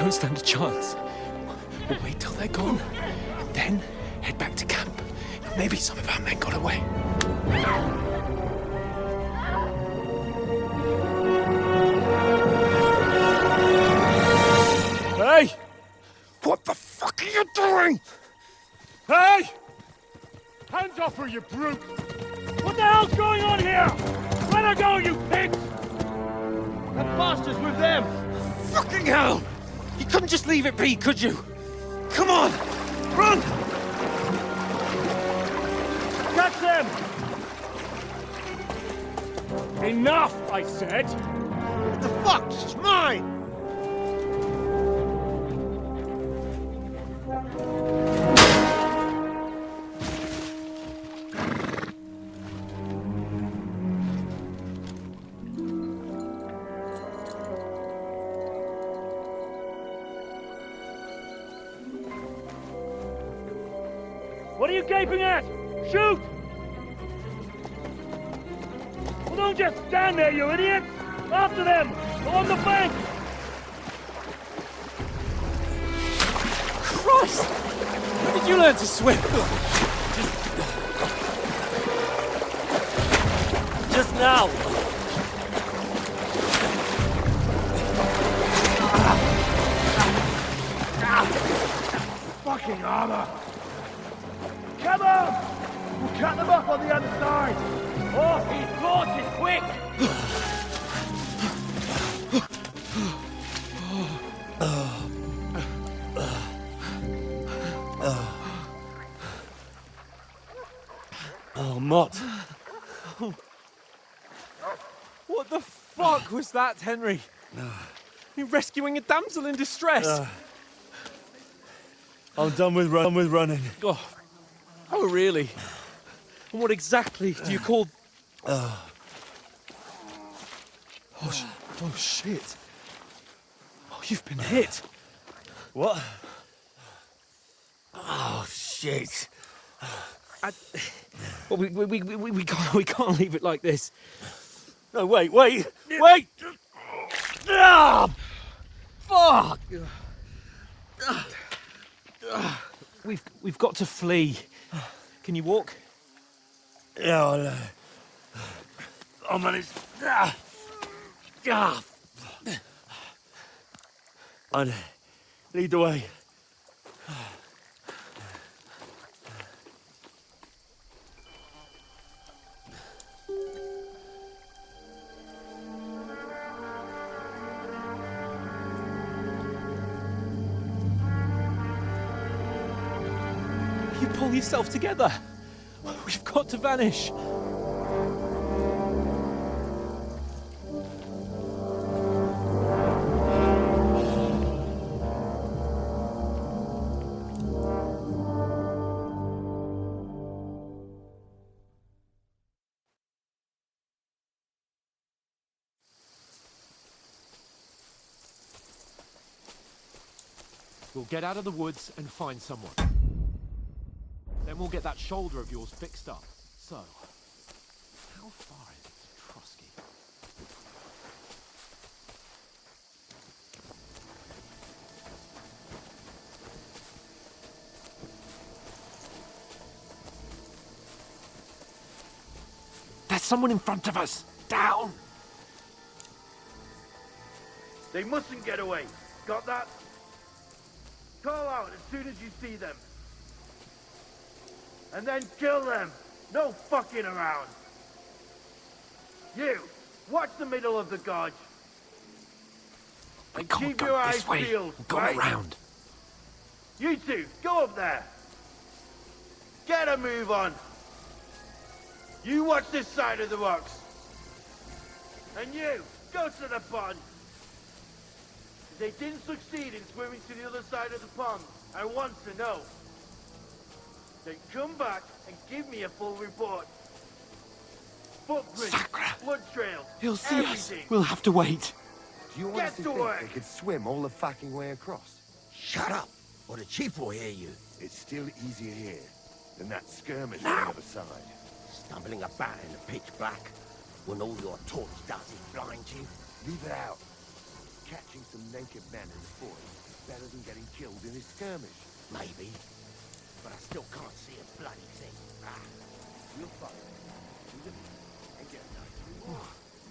Don't stand a chance. We'll wait till they're gone, and then head back to camp. Maybe some of our men got away. Hey! What the fuck are you doing? Hey! Hands off her, you brute! What the hell's going on here? Let her go, you pigs! That bastard's with them! Fucking hell! You couldn't just leave it be, could you? Come on! Run! Catch them! Enough, I said! What the fuck? She's mine! What are you gaping at? Shoot! Well, don't just stand there, you idiot! After them! Along the bank! Christ! When did you learn to swim? Just now! Fucking armor! Come on! We'll cut them up on the other side! Oh, these launches quick! Oh, Mott. What the fuck was that, Henry? You rescuing a damsel in distress? I'm done with running. Oh, really? And what exactly do you call... Oh, shit. Oh, you've been hit. What? Oh, shit. Well, we can't leave it like this. No, wait! Ah! Fuck! We've got to flee. Can you walk? Yeah, I'll manage. I'd lead the way. You pull yourself together. We've got to vanish. We'll get out of the woods and find someone. Then we'll get that shoulder of yours fixed up. So, how far is it to Trotsky? There's someone in front of us! Down! They mustn't get away. Got that? Call out as soon as you see them. And then kill them. No fucking around. You, watch the middle of the gorge. We And can't keep go your eyes this way. peeled, We'll go right? around. You two, go up there. Get a move on. You watch this side of the rocks. And you, go to the pond. If they didn't succeed in swimming to the other side of the pond, I want to know. Then come back and give me a full report. Footprints, blood trails, He'll see everything. us. We'll have to wait. Do you Get honestly to think work. they could swim all the fucking way across? Shut up, or the chief will hear you. It's still easier here than that skirmish on the other side. Stumbling about in the pitch black, when all your torch does is blind you. Leave it out. Catching some naked men in the forest is better than getting killed in a skirmish. Maybe. but I still can't see a bloody thing. We'll find it. And get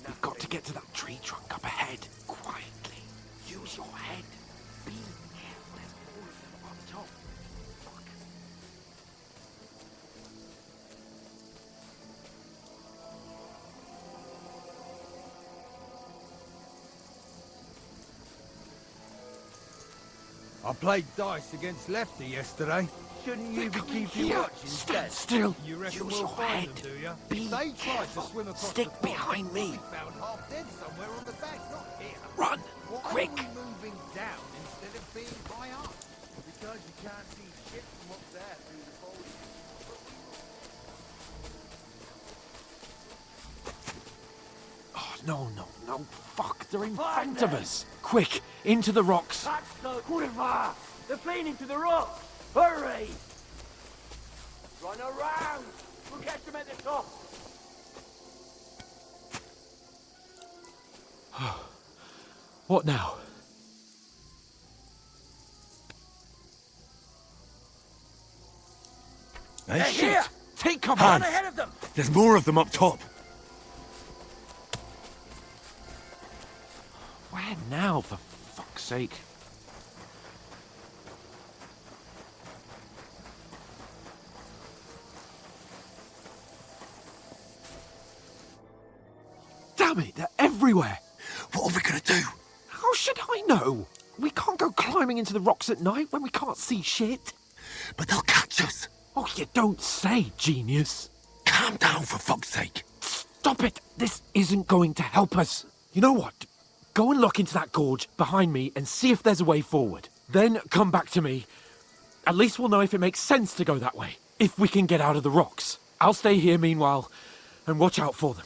We've got to get to that tree trunk up ahead, quietly. Use your head. Be careful, there's more of them up top. I played dice against Lefty yesterday. Shouldn't you be keeping watch instead? Still. You reckon Use we'll your find head. them, do you? Be They tried to swim across Stick the pond. behind me. We found half dead somewhere on the bank, not here. Run, Why quick. are we moving down instead of being high up? Because you can't see shit from up there through the foliage. Oh, no. Fuck, they're in front of us. Quick, into the rocks. Kurwa! They're fleeing into the rocks! Hurry! Run around! We'll catch them at the top! What now? Hey, They're shit! here! Take cover! Run ahead of them! There's more of them up top. Where now, for fuck's sake? Damn it, they're everywhere! What are we gonna do? How should I know? We can't go climbing into the rocks at night when we can't see shit. But they'll catch us. Oh, you don't say, genius. Calm down, for fuck's sake. Stop it! This isn't going to help us. You know what? Go and look into that gorge behind me and see if there's a way forward. Then come back to me. At least we'll know if it makes sense to go that way. If we can get out of the rocks. I'll stay here meanwhile and watch out for them.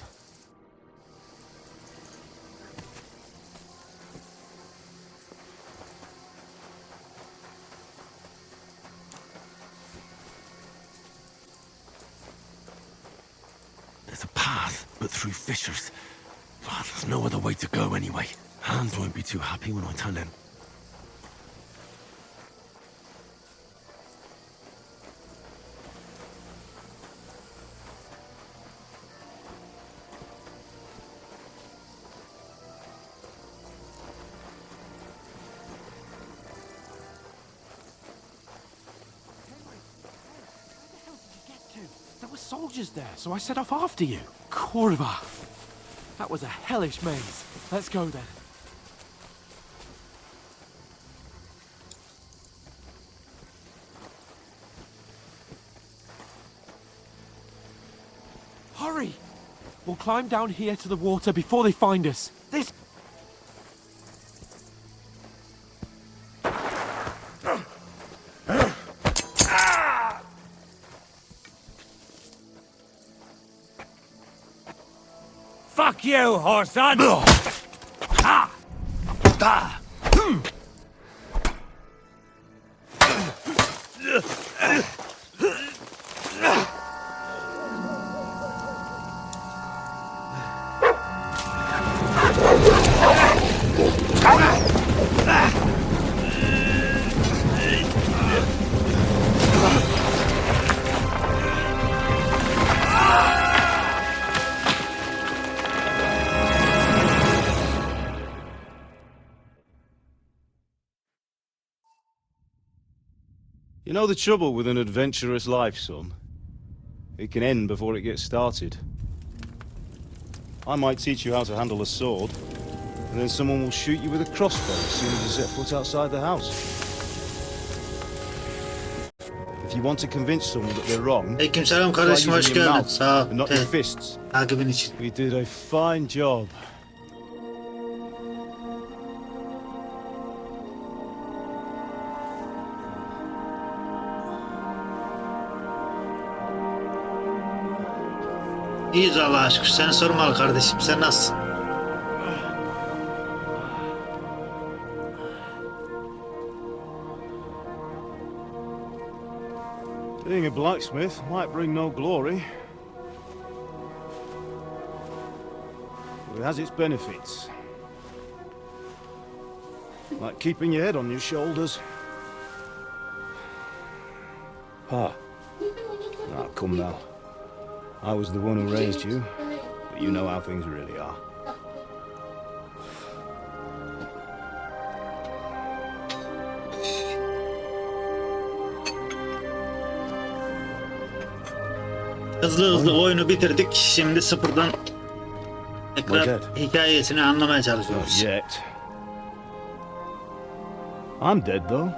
There's a path, but through fissures. Well, there's no other way to go anyway. Hans won't be too happy when I tell him. There were soldiers there, so I set off after you. Kurva. That was a hellish maze. Let's go then. Hurry! We'll climb down here to the water before they find us. This... Fuck you, Horson! Ah! Ah! You know the trouble with an adventurous life, son? It can end before it gets started. I might teach you how to handle a sword, and then someone will shoot you with a crossbow as soon as you set foot outside the house. If you want to convince someone that they're wrong, Aleykümselam try kardeşim, hoş using your geldin. mouth Sağ ol. and not your fists. Takibin için. We did a fine job. İyiyiz Allah'a şükür. Seni sormalı kardeşim. Sen nasılsın? Being a blacksmith might bring no glory, but it has its benefits. Like keeping your head on your shoulders. Pa. Ah, come now. I was the one who raised you, but you know how things really are. Hızlı hızlı oyunu bitirdik. Şimdi sıfırdan tekrar We're hikayesini anlamaya çalışıyoruz. Not yet. I'm dead though.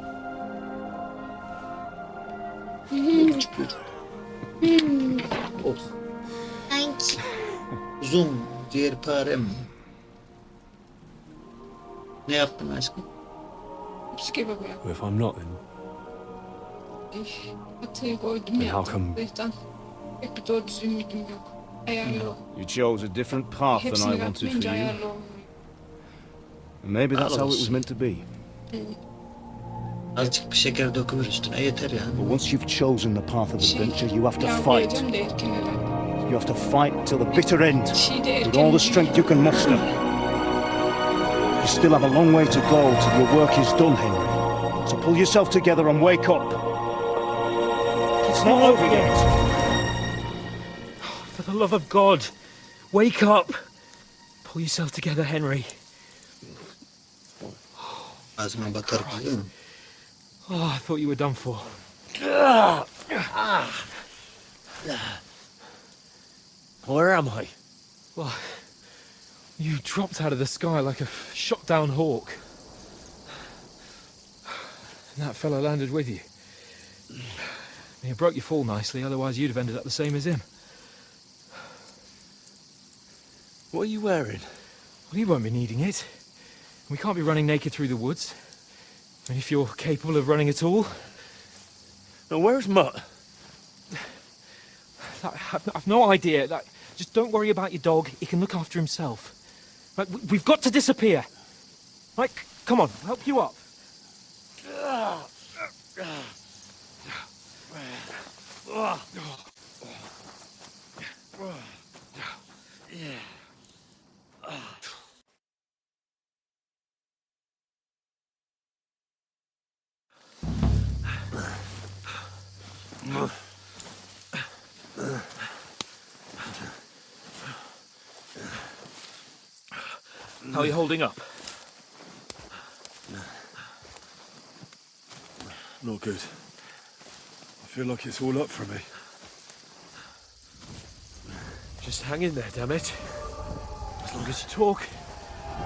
Thank you. Zoom diğer parem. Ne yaptın aşkım? Skip over. Well, if I'm not, then Atayı koydum ya. how come- Allah'tan. Hep doğru düzgün ümidim yok. Ayarlı ol. You chose a different path than I Hepsini wanted for yapmayınca you. ayarlı olmuyor. And maybe that's how it was meant to be. Azıcık bir şeker dökülür üstüne yeter ya. But once you've chosen the path of adventure, you have to Kavga fight. edeceğim de erken herhalde. You have to fight till the bitter end, Şey de with erken all the strength you can muster. You still have a long way to go till your work is done, Henry. So pull yourself together and wake up. It's not over yet. For the love of God, wake up. Pull yourself together, Henry. Ağzıma batar biliyor musun? Oh, I thought you were done for. Where am I? Well, you dropped out of the sky like a shot down hawk. And that fella landed with you. You broke your fall nicely, otherwise you'd have ended up the same as him. What are you wearing? Well, you won't be needing it. We can't be running naked through the woods. I mean, if you're capable of running at all. Now, where's Mutt? I've no idea. Just don't worry about your dog. He can look after himself. Right, we've got to disappear. Right, come on, I'll help you up. How are you holding up? not good. I feel like it's all up for me. Just hang in there, damn it. As long as you talk,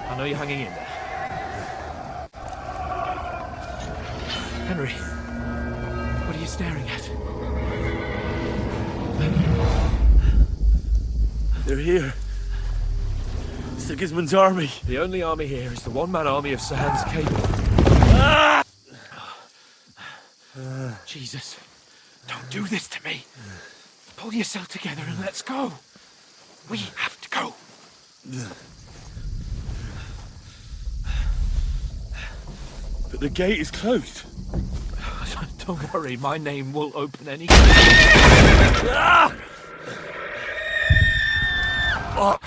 I know you're hanging in there. Henry, what are you staring at? They're here. Sigismund's army. The only army here is the one-man army of Sir Hans Cable. Jesus, don't do this to me. Pull yourself together and let's go. We have to go. But the gate is closed. Don't worry, my name will open any gate. Ah! Fuck.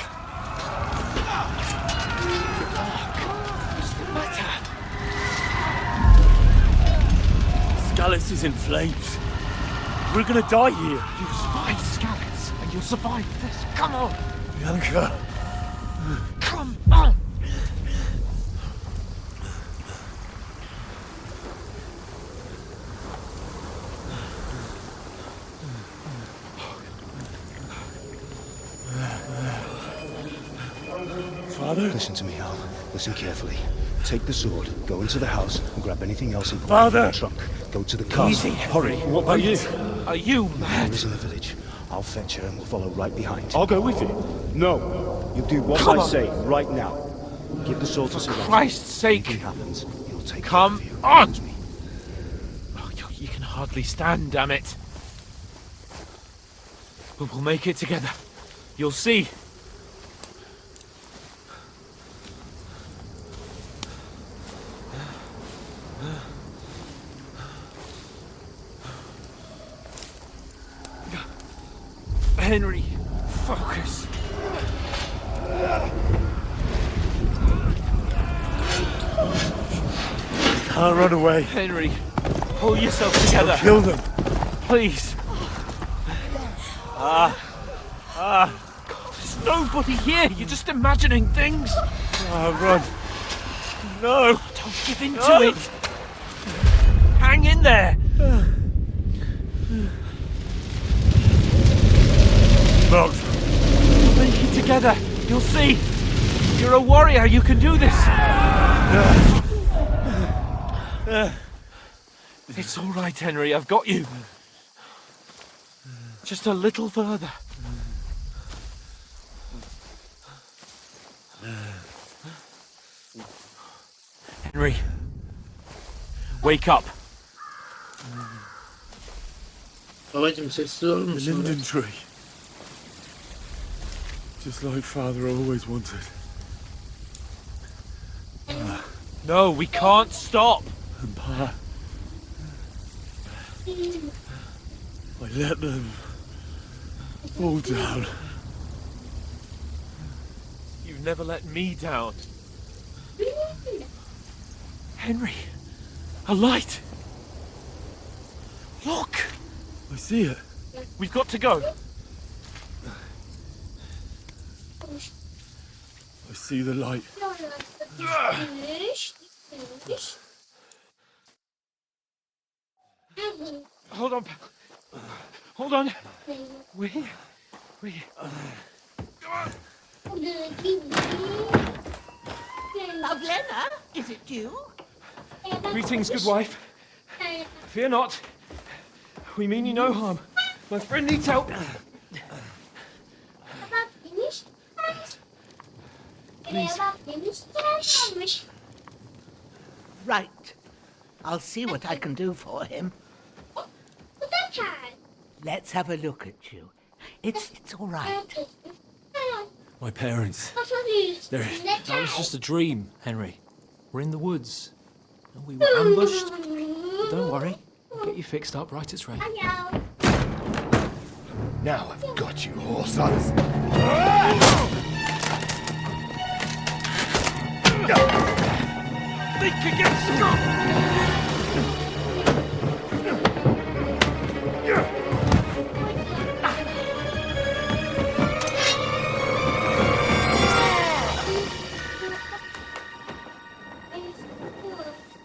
What's the matter? Scallis is in flames. We're gonna die here. You survived Scallis, and you'll survive this. Come on. Bianca. Come on. Father? Listen to me, Al. Listen carefully. Take the sword, go into the house, and grab anything else important Father! in the trunk. Go to the castle. Easy, Hurry. What about you? Are you Mother mad? is in the village. I'll fetch her and we'll follow right behind. I'll go with you. No. You do what Come I on. say right now. Give the sword to For Sifirdan. Christ's sake. Anything happens, he'll take Come care of you. on. Promise me. Oh, you can hardly stand, damn it. But we'll make it together. You'll see. Henry, focus. Can't run away. Henry, pull yourself together. Kill them. please. There's nobody here. You're just imagining things. Run. No. Don't give in to it. Hang in there. Look. We'll make it together. You'll see. You're a warrior. You can do this. It's all right, Henry. I've got you. Just a little further. Henry, wake up. Babacım sessiz olur The musun? linden tree. Just like Father always wanted. No, we can't stop. And Pa, I let them fall down. You've never let me down. Henry, a light. Look. I see it. We've got to go. I see the light. Hold on. Hold on. We. Glenna, is it you? Greetings, good wife. Fear not. We mean you no harm. My friend needs help. Please. Right. I'll see what I can do for him. Let's have a look at you. It's all right. My parents. That was just a dream, Henry. We're in the woods. We were ambushed. But don't worry. We'll get you fixed up right as rain. Now I've got you, whore sons. Think again, strong!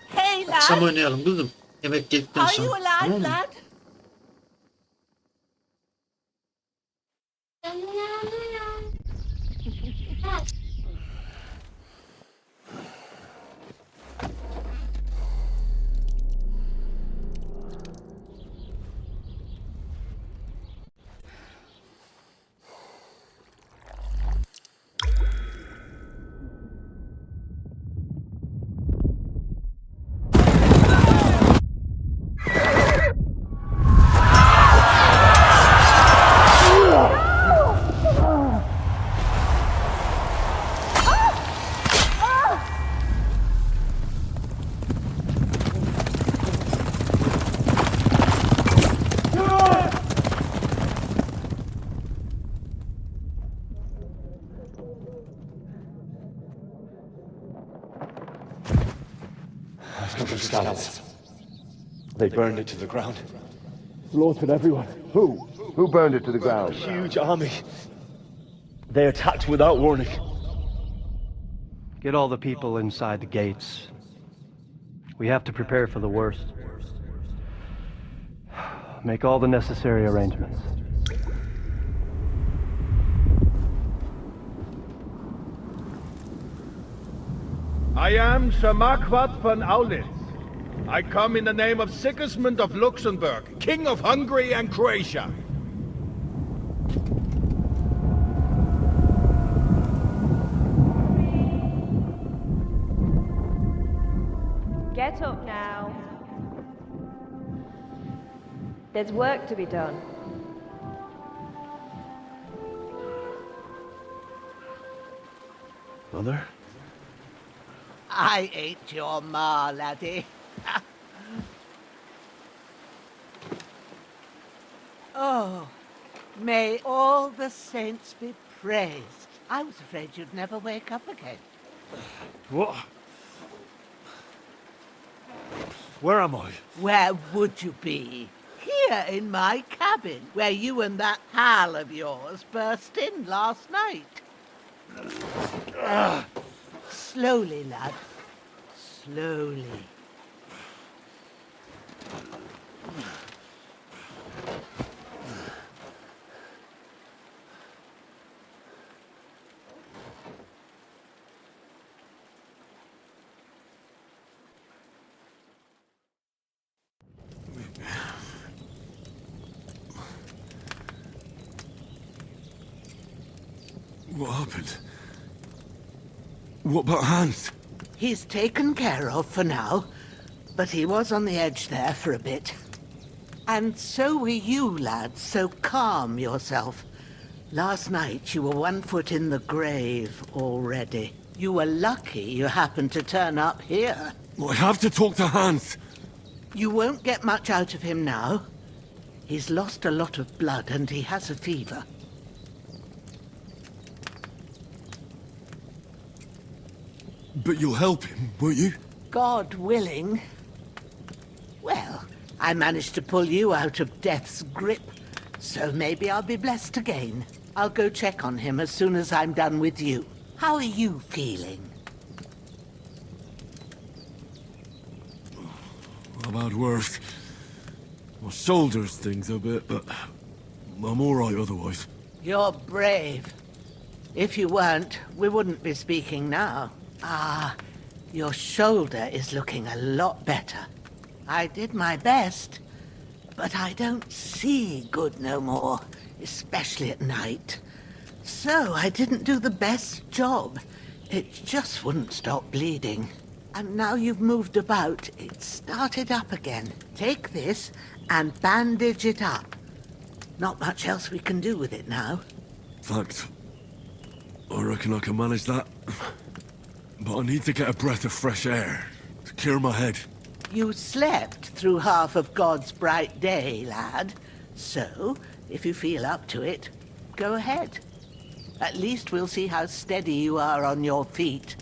Hey, lad. Akşam oynayalım kızım. Yemek yedikten Are you sonra. alive, Tamam mı? lad? They burned it to the ground. Slaughtered everyone. Who? Who burned it to the ground? Huge army. They attacked without warning. Get all the people inside the gates. We have to prepare for the worst. Make all the necessary arrangements. I am Sir Marquardt von Aulitz. I come in the name of Sigismund of Luxembourg, King of Hungary and Croatia. Get up now. There's work to be done. Mother? I ain't your ma, laddie. Oh, may all the saints be praised. I was afraid you'd never wake up again. What? Where am I? Where would you be? Here. here in my cabin, where you and that pal of yours burst in last night. Slowly, lad. Slowly. What happened? What about Hans? He's taken care of for now, but he was on the edge there for a bit. And so were you, lad, so calm yourself. Last night you were 1 foot in the grave already. You were lucky you happened to turn up here. I have to talk to Hans. You won't get much out of him now. He's lost a lot of blood and he has a fever. But you'll help him, won't you? God willing. Well, I managed to pull you out of death's grip, so maybe I'll be blessed again. I'll go check on him as soon as I'm done with you. How are you feeling? I've had worse. My shoulder stings a bit, but I'm all right otherwise. You're brave. If you weren't, we wouldn't be speaking now. Ah, your shoulder is looking a lot better. I did my best, but I don't see good no more, especially at night. So I didn't do the best job. It just wouldn't stop bleeding. And now you've moved about, it started up again. Take this and bandage it up. Not much else we can do with it now. Thanks. I reckon I can manage that. But I need to get a breath of fresh air to clear my head. You slept through half of God's bright day, lad. So, if you feel up to it, go ahead. At least we'll see how steady you are on your feet.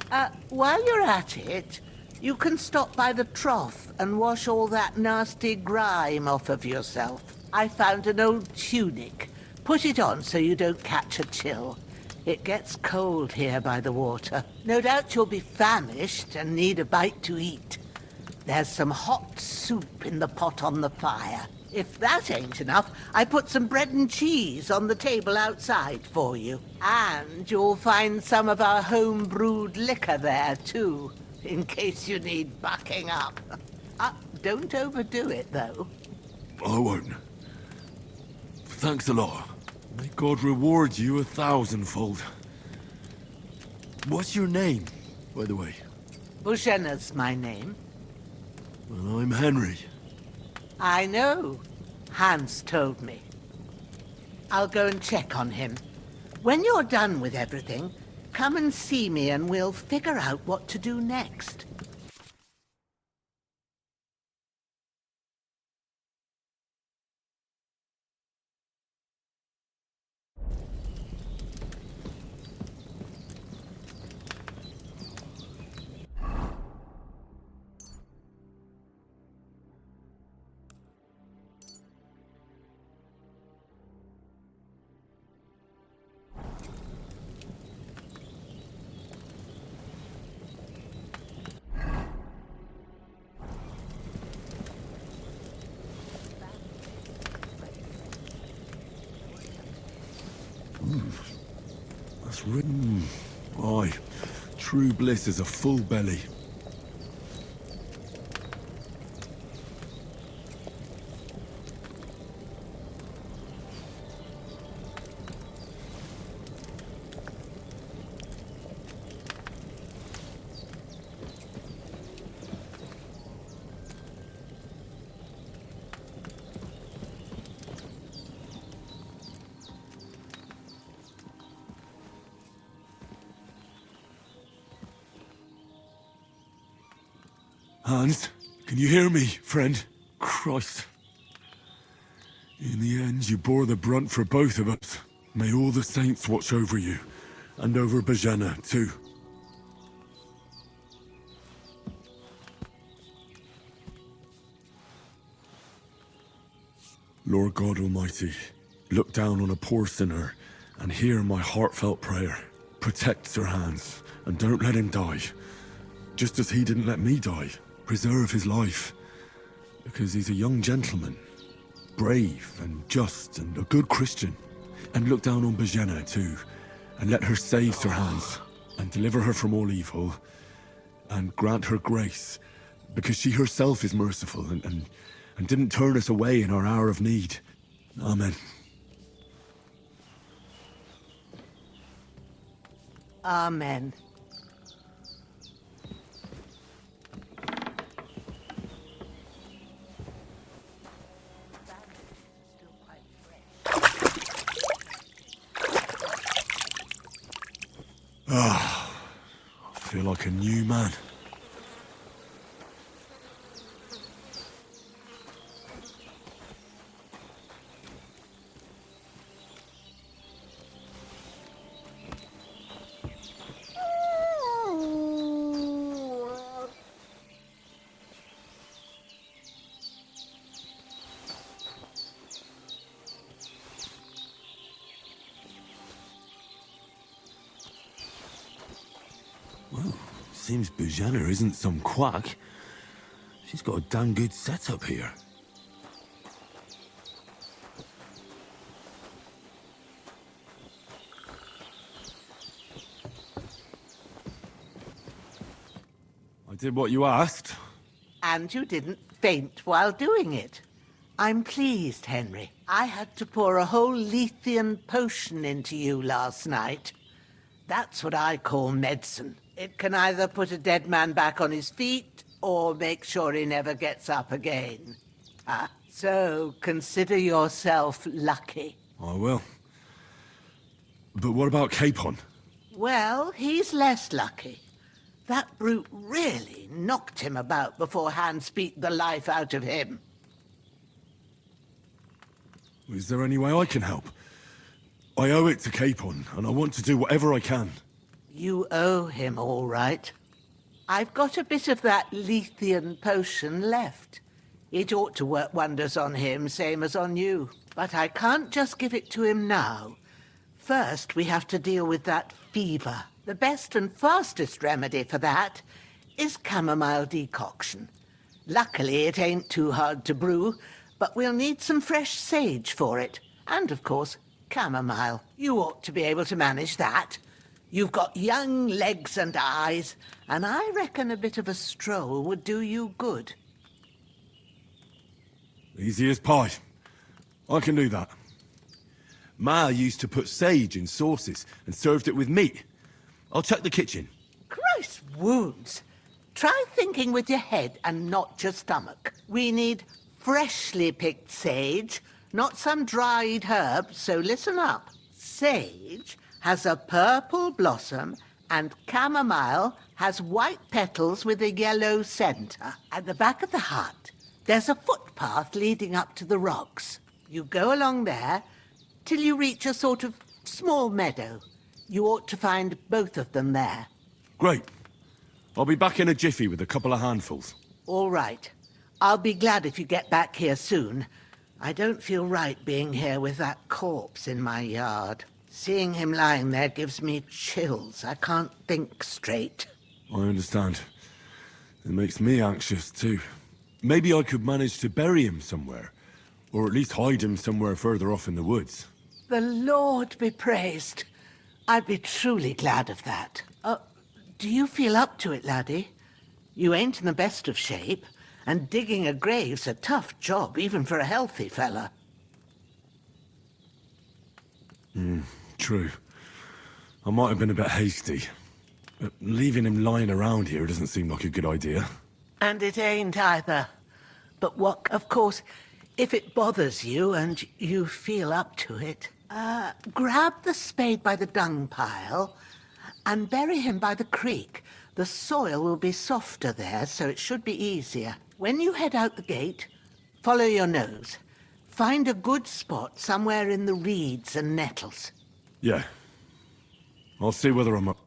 While you're at it, you can stop by the trough and wash all that nasty grime off of yourself. I found an old tunic. Put it on so you don't catch a chill. It gets cold here by the water. No doubt you'll be famished and need a bite to eat. There's some hot soup in the pot on the fire. If that ain't enough, I put some bread and cheese on the table outside for you. And you'll find some of our home-brewed liquor there, too, in case you need bucking up. Don't overdo it, though. I won't. Thanks a lot. May God reward you 1,000-fold. What's your name, by the way? Bushenna's my name. Well, I'm Henry. I know. Hans told me. I'll go and check on him. When you're done with everything, come and see me and we'll figure out what to do next. That's written. Aye. True bliss is a full belly. Hans, can you hear me, friend? Christ. In the end, you bore the brunt for both of us. May all the saints watch over you, and over Bajana, too. Lord God Almighty, look down on a poor sinner and hear my heartfelt prayer. Protect Sir Hans and don't let him die. Just as he didn't let me die. Preserve his life. Because he's a young gentleman. Brave and just and a good Christian. And look down on Bajena too. And let her save Sir Hans. And deliver her from all evil. And grant her grace. Because she herself is merciful and didn't turn us away in our hour of need. Amen. Amen. Ah, I feel like a new man. Well, seems Bujana isn't some quack. She's got a damn good setup here. I did what you asked. And you didn't faint while doing it. I'm pleased, Henry. I had to pour a whole Lethean potion into you last night. That's what I call medicine. It can either put a dead man back on his feet, or make sure he never gets up again. So consider yourself lucky. I will. But what about Capon? Well, he's less lucky. That brute really knocked him about before Hans beat the life out of him. Is there any way I can help? I owe it to Capon, and I want to do whatever I can. You owe him, all right. I've got a bit of that Lethean potion left. It ought to work wonders on him, same as on you. But I can't just give it to him now. First, we have to deal with that fever. The best and fastest remedy for that is chamomile decoction. Luckily, it ain't too hard to brew, but we'll need some fresh sage for it. And, of course, chamomile. You ought to be able to manage that. You've got young legs and eyes, and I reckon a bit of a stroll would do you good. Easy as pie. I can do that. Ma used to put sage in sauces and served it with meat. I'll check the kitchen. Christ wounds! Try thinking with your head and not your stomach. We need freshly picked sage, not some dried herb, so listen up. Sage has a purple blossom, and chamomile has white petals with a yellow centre. At the back of the hut, there's a footpath leading up to the rocks. You go along there till you reach a sort of small meadow. You ought to find both of them there. Great. I'll be back in a jiffy with a couple of handfuls. All right. I'll be glad if you get back here soon. I don't feel right being here with that corpse in my yard. Seeing him lying there gives me chills. I can't think straight. I understand. It makes me anxious too. Maybe I could manage to bury him somewhere. Or at least hide him somewhere further off in the woods. The Lord be praised. I'd be truly glad of that. Do you feel up to it, laddie? You ain't in the best of shape, and digging a grave's a tough job, even for a healthy fella. True. I might have been a bit hasty. But leaving him lying around here doesn't seem like a good idea. And it ain't either. But what, of course, if it bothers you and you feel up to it, grab the spade by the dung pile and bury him by the creek. The soil will be softer there, so it should be easier. When you head out the gate, follow your nose. Find a good spot somewhere in the reeds and nettles. Yeah. I'll see whether I'm up.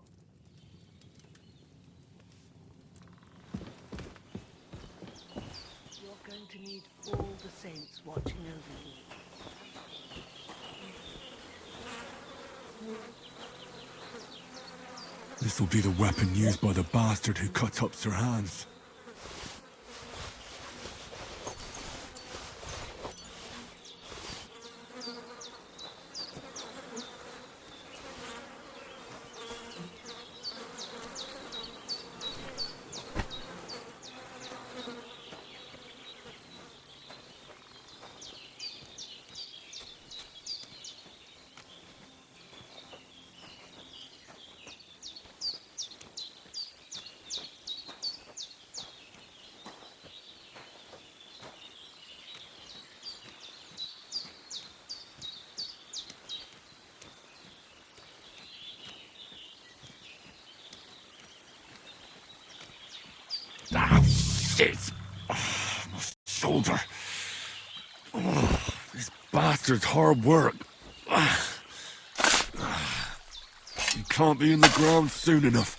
You're going to need all the saints watching over you. This'll be the weapon used by the bastard who cut up Sir Hans. Ah, shit! Oh, my shoulder. Oh, this bastard's hard work. You can't be in the ground soon enough.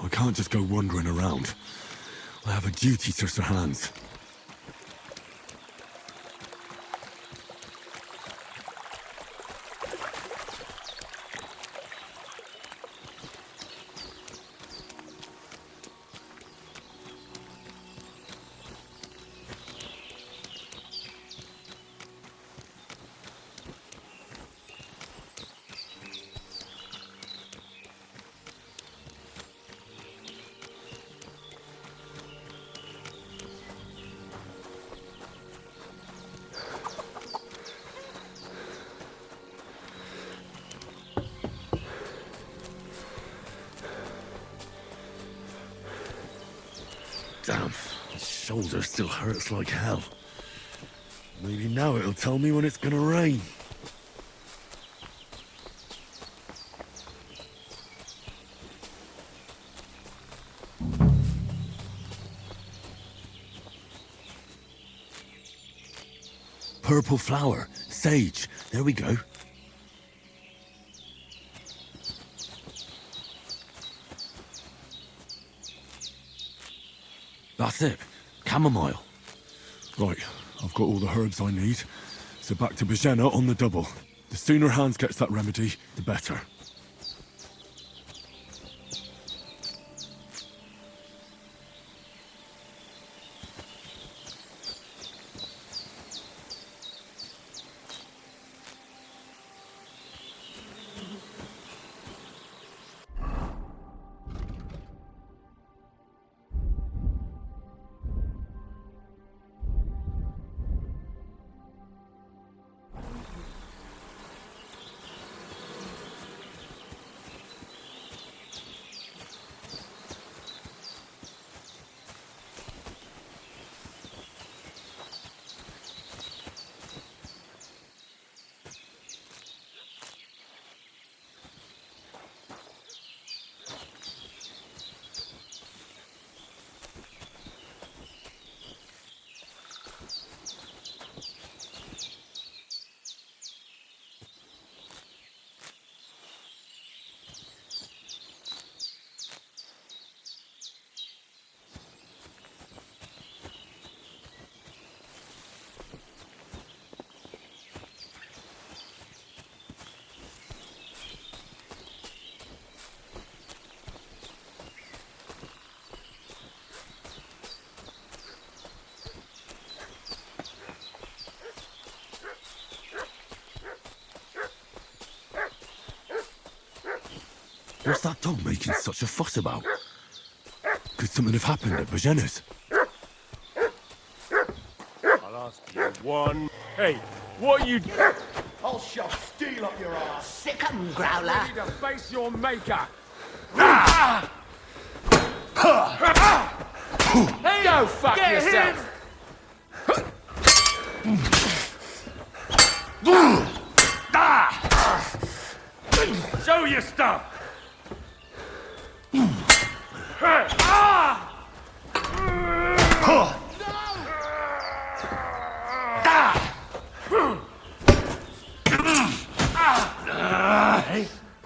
I can't just go wandering around. I have a duty to Sir Hans. Damn, my shoulder still hurts like hell. Maybe now it'll tell me when it's gonna rain. Purple flower, sage, there we go. That's it. Chamomile. Right, I've got all the herbs I need. So back to Bajena on the double. The sooner Hans gets that remedy, the better. What's that dog making such a fuss about? Could something have happened at Bajena's? I'll ask you one. Hey, what are you... I'll shove steel up your ass. Sick 'em, Growler. Ready to face your maker. Hey, go fuck yourself! Show your stuff!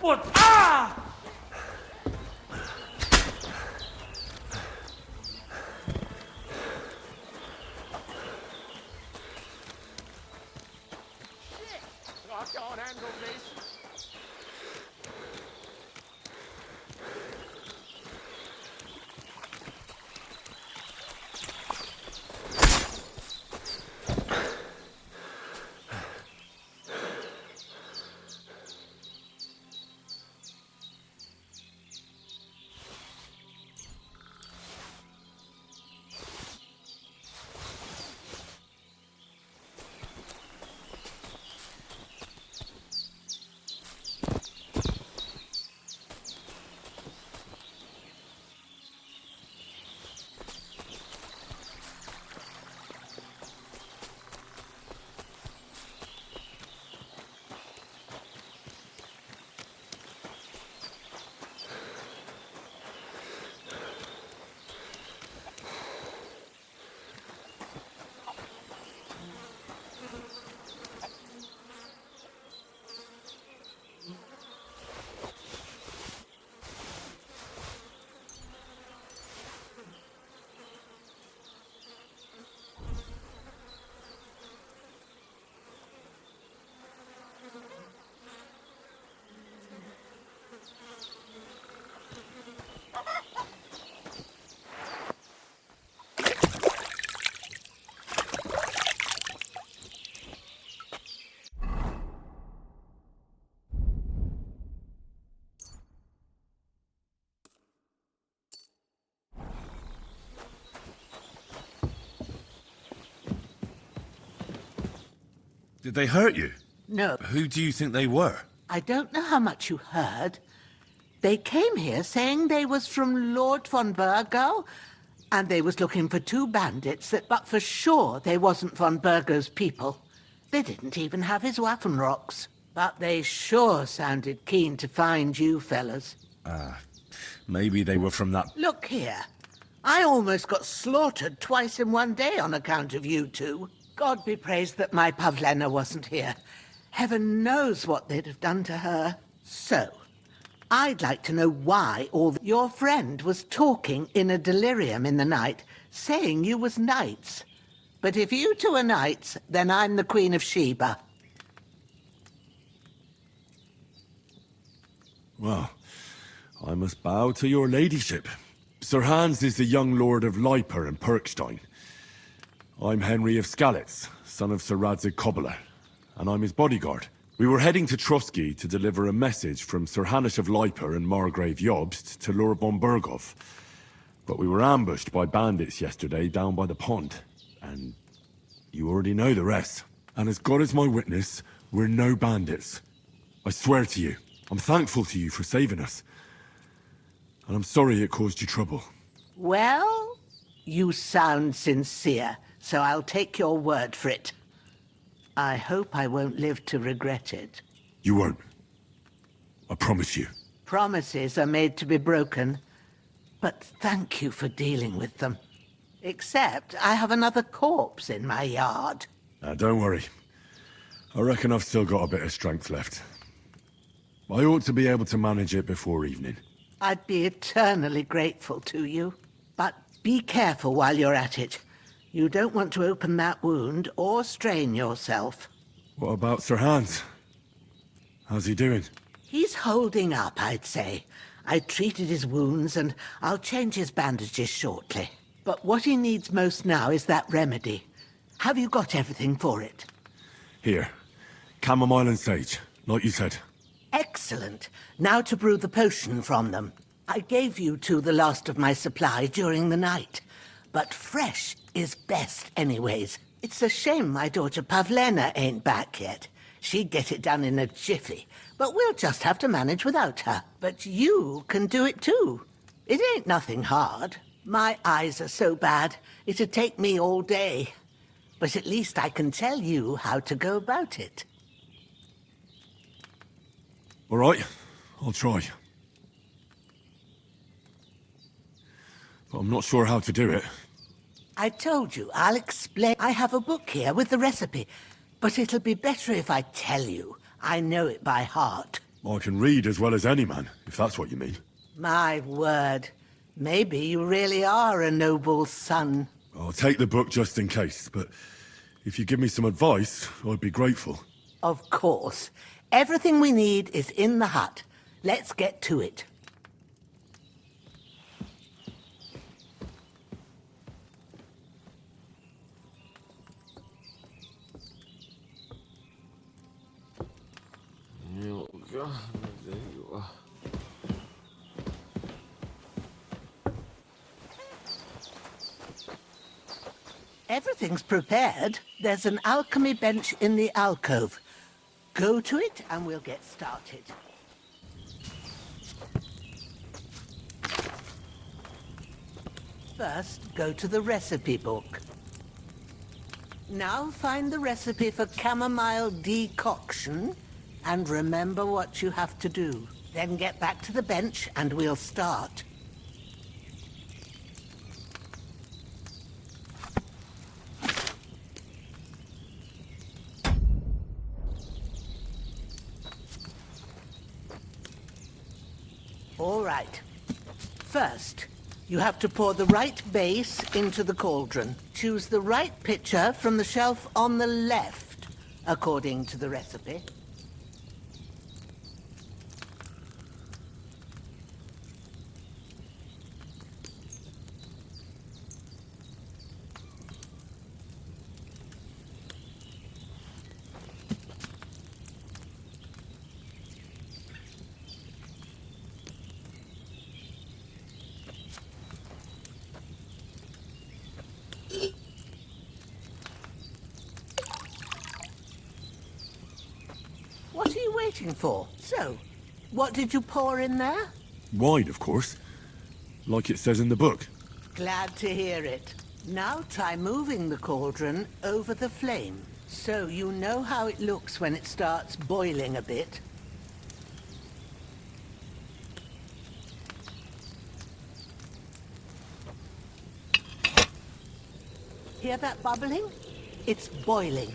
What? I can't handle this. Did they hurt you? No. Who do you think they were? I don't know how much you heard. They came here saying they was from Lord von Burgo, and they was looking for two bandits but for sure they wasn't von Burgo's people. They didn't even have his Waffenrocks. But they sure sounded keen to find you fellas. Maybe they were from that... Look here. I almost got slaughtered twice in one day on account of you two. God be praised that my Pavlena wasn't here. Heaven knows what they'd have done to her. So, I'd like to know why your friend was talking in a delirium in the night, saying you was knights. But if you two are knights, then I'm the Queen of Sheba. Well, I must bow to your ladyship. Sir Hans is the young lord of Leiper and Perkstein. I'm Henry of Skalitz, son of Sir Radzig Kobyla, and I'm his bodyguard. We were heading to Trotsky to deliver a message from Sir Hanush of Leiper and Margrave Jobst to Lord von Burgov. But we were ambushed by bandits yesterday down by the pond, and you already know the rest. And as God is my witness, we're no bandits. I swear to you, I'm thankful to you for saving us. And I'm sorry it caused you trouble. Well, you sound sincere, so I'll take your word for it. I hope I won't live to regret it. You won't. I promise you. Promises are made to be broken, but thank you for dealing with them. Except I have another corpse in my yard. Don't worry. I reckon I've still got a bit of strength left. I ought to be able to manage it before evening. I'd be eternally grateful to you. But be careful while you're at it. You don't want to open that wound or strain yourself. What about Sir Hans? How's he doing? He's holding up, I'd say. I treated his wounds and I'll change his bandages shortly. But what he needs most now is that remedy. Have you got everything for it? Here. Chamomile and sage, like you said. Excellent. Now to brew the potion from them. I gave you two the last of my supply during the night. But fresh is best anyways. It's a shame my daughter Pavlena ain't back yet. She'd get it done in a jiffy. But we'll just have to manage without her. But you can do it too. It ain't nothing hard. My eyes are so bad, it'd take me all day. But at least I can tell you how to go about it. All right, I'll try. But I'm not sure how to do it. I told you, I'll explain. I have a book here with the recipe, but it'll be better if I tell you. I know it by heart. I can read as well as any man, if that's what you mean. My word. Maybe you really are a noble son. I'll take the book just in case, but if you give me some advice, I'd be grateful. Of course. Everything we need is in the hut. Let's get to it. Everything's prepared. There's an alchemy bench in the alcove. Go to it and we'll get started. First, go to the recipe book. Now find the recipe for chamomile decoction and remember what you have to do. Then get back to the bench and we'll start. All right. First, you have to pour the right base into the cauldron. Choose the right pitcher from the shelf on the left, according to the recipe. What are you waiting for? So, what did you pour in there? Wine, of course. Like it says in the book. Glad to hear it. Now try moving the cauldron over the flame, so you know how it looks when it starts boiling a bit. Hear that bubbling? It's boiling.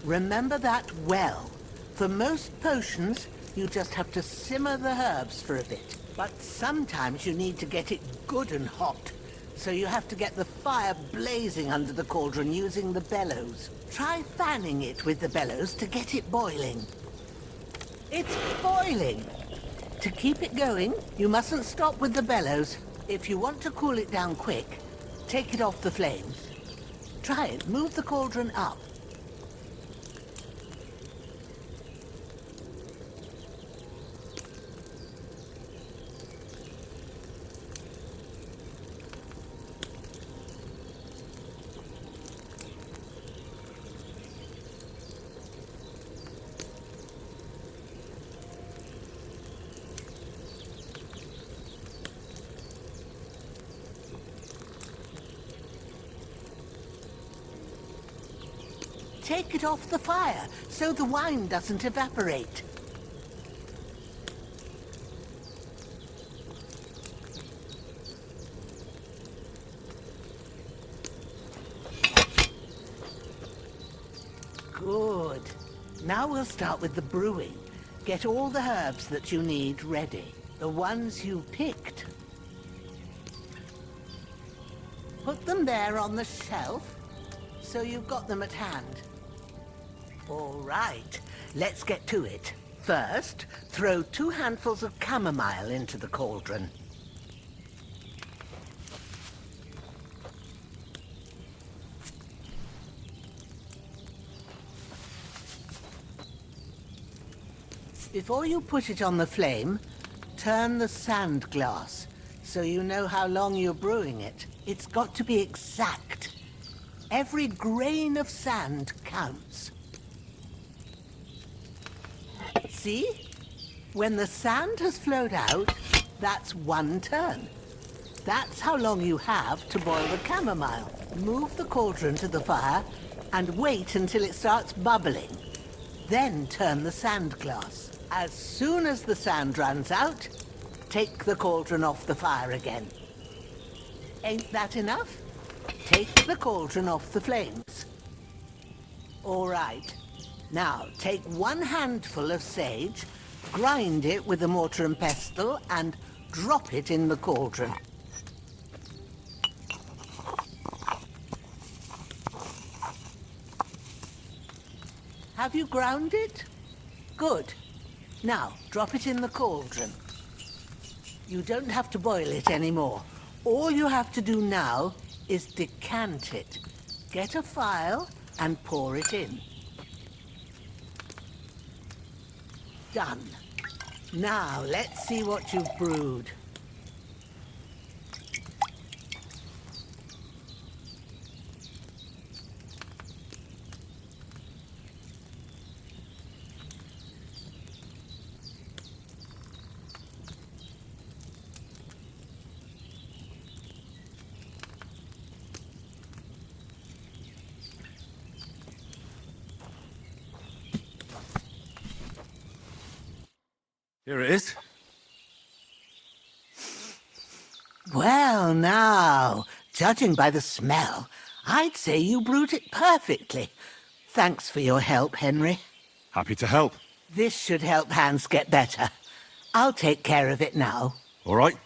Remember that well. For most potions, you just have to simmer the herbs for a bit. But sometimes you need to get it good and hot. So you have to get the fire blazing under the cauldron using the bellows. Try fanning it with the bellows to get it boiling. It's boiling! To keep it going, you mustn't stop with the bellows. If you want to cool it down quick, take it off the flames. Try it. Move the cauldron up. Take it off the fire so the wine doesn't evaporate. Good. Now we'll start with the brewing. Get all the herbs that you need ready. The ones you picked. Put them there on the shelf, so you've got them at hand. All right, let's get to it. First, throw 2 handfuls of chamomile into the cauldron. Before you put it on the flame, turn the sand glass so you know how long you're brewing it. It's got to be exact. Every grain of sand counts. See? When the sand has flowed out, that's 1 turn. That's how long you have to boil the chamomile. Move the cauldron to the fire and wait until it starts bubbling. Then turn the sand glass. As soon as the sand runs out, take the cauldron off the fire again. Ain't that enough? Take the cauldron off the flames. All right. Now, take 1 handful of sage, grind it with a mortar and pestle, and drop it in the cauldron. Have you ground it? Good. Now, drop it in the cauldron. You don't have to boil it anymore. All you have to do now is decant it. Get a phial and pour it in. Done. Now, let's see what you've brewed. Here it is. Well, now, judging by the smell, I'd say you brewed it perfectly. Thanks for your help, Henry. Happy to help. This should help Hans get better. I'll take care of it now. All right.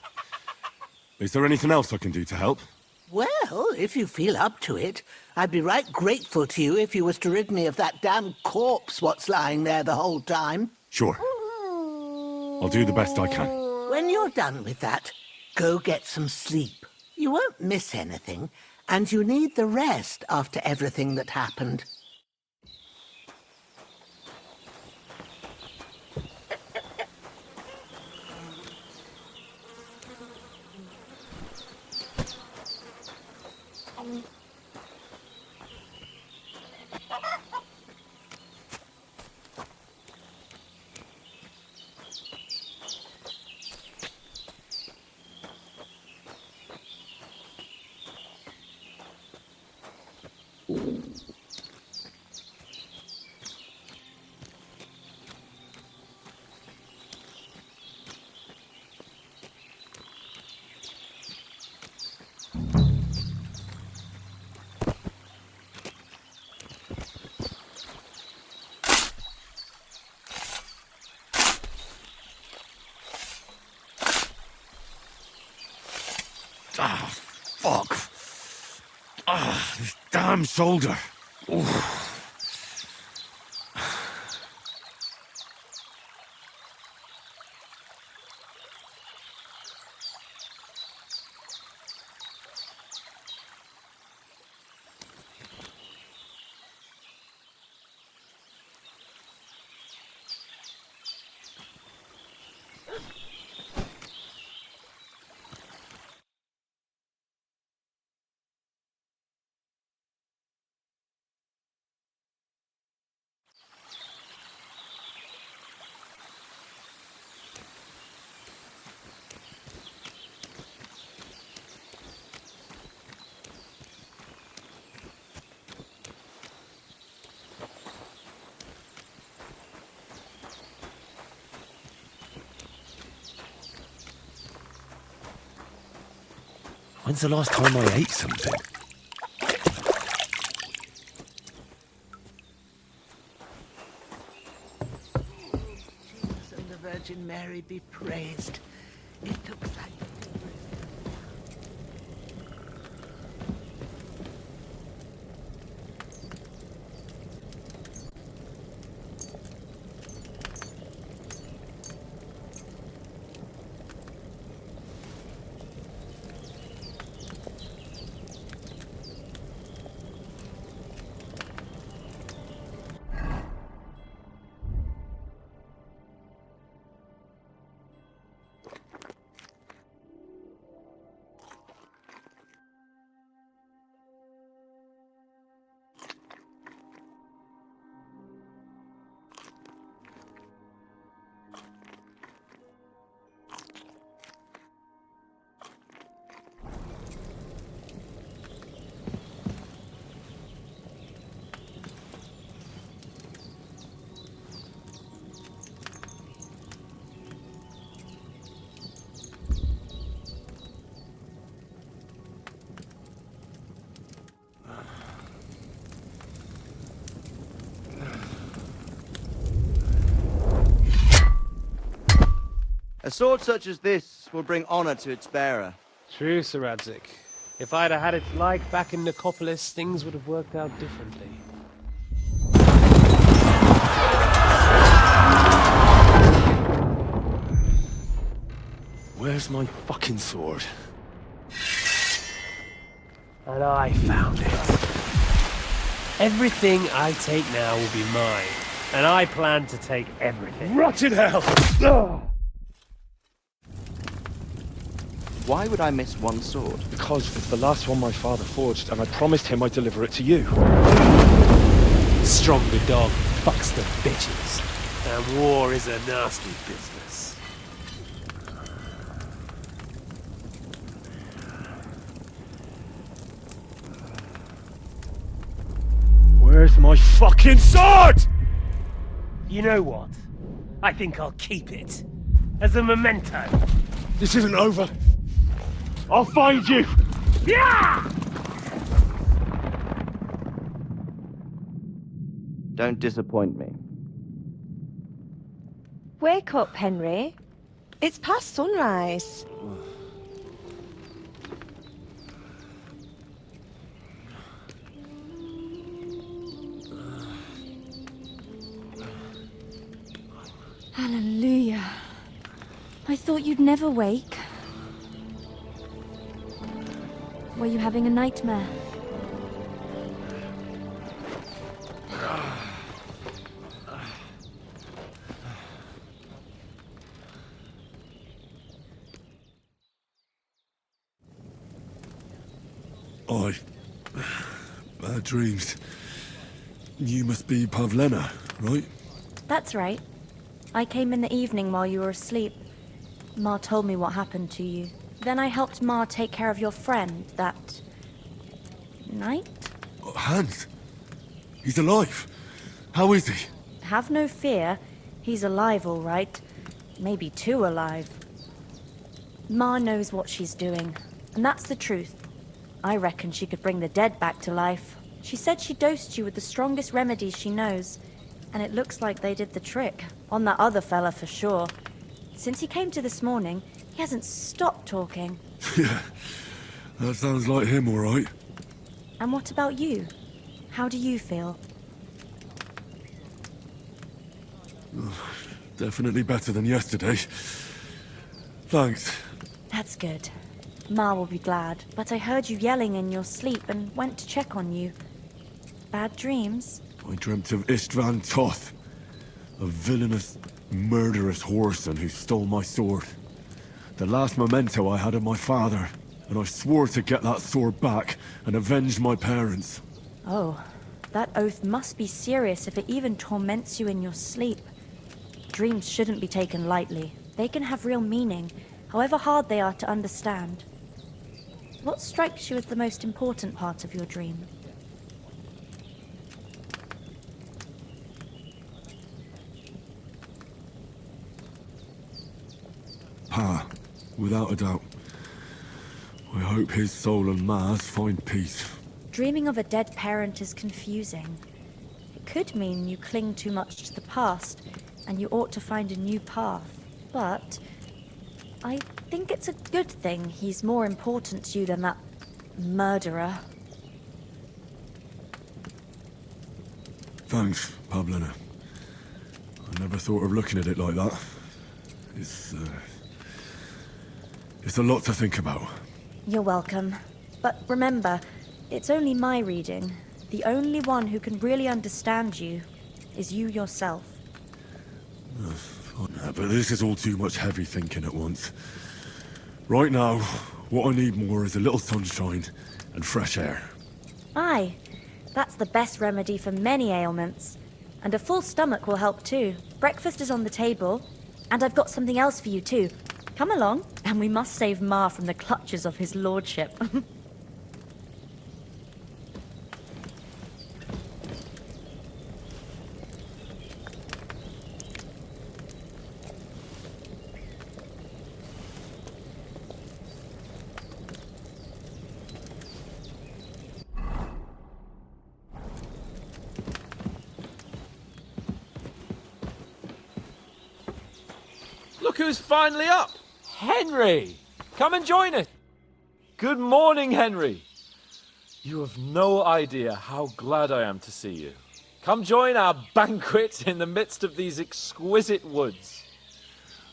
Is there anything else I can do to help? Well, if you feel up to it, I'd be right grateful to you if you was to rid me of that damn corpse what's lying there the whole time. Sure. I'll do the best I can. When you're done with that, go get some sleep. You won't miss anything, and you need the rest after everything that happened. Ah, fuck. Ah, this damn shoulder. Oof. When's the last time I ate something? Jesus and the Virgin Mary be praised. It looks like... A sword such as this will bring honor to its bearer. True, Sir Radzik. If I'd have had its like back in Nicopolis, things would have worked out differently. Where's my fucking sword? And I found it. Everything I take now will be mine, and I plan to take everything. Rotted hell! Why would I miss one sword? Because it's the last one my father forged, and I promised him I'd deliver it to you. Stronger dog fucks the bitches, and war is a nasty business. Where's my fucking sword? You know what? I think I'll keep it. As a memento. This isn't over. I'll find you! Yeah! Don't disappoint me. Wake up, Henry. It's past sunrise. Hallelujah. I thought you'd never wake. Were you having a nightmare? Bad dreams. You must be Pavlena, right? That's right. I came in the evening while you were asleep. Ma told me what happened to you. Then I helped Ma take care of your friend that night? Hans? He's alive. How is he? Have no fear. He's alive, all right. Maybe too alive. Ma knows what she's doing, and that's the truth. I reckon she could bring the dead back to life. She said she dosed you with the strongest remedies she knows, and it looks like they did the trick. On that other fella for sure. Since he came to this morning, he hasn't stopped talking. Yeah, that sounds like him, all right. And what about you? How do you feel? Definitely better than yesterday. Thanks. That's good. Ma will be glad, but I heard you yelling in your sleep and went to check on you. Bad dreams? I dreamt of Istvan Toth, a villainous, murderous whoreson who stole my sword. The last memento I had of my father, and I swore to get that sword back and avenge my parents. Oh, that oath must be serious if it even torments you in your sleep. Dreams shouldn't be taken lightly. They can have real meaning, however hard they are to understand. What strikes you as the most important part of your dream? Pa, without a doubt. I hope his soul and Ma's find peace. Dreaming of a dead parent is confusing. It could mean you cling too much to the past, and you ought to find a new path. But I think it's a good thing he's more important to you than that murderer. Thanks, Pavlena. I never thought of looking at it like that. It's a lot to think about. You're welcome. But remember, it's only my reading. The only one who can really understand you is you yourself. But this is all too much heavy thinking at once. Right now, what I need more is a little sunshine and fresh air. Aye, that's the best remedy for many ailments. And a full stomach will help too. Breakfast is on the table, and I've got something else for you too. Come along, and we must save Ma from the clutches of his lordship. Look who's finally up! Henry! Come and join us! Good morning, Henry. You have no idea how glad I am to see you. Come join our banquet in the midst of these exquisite woods.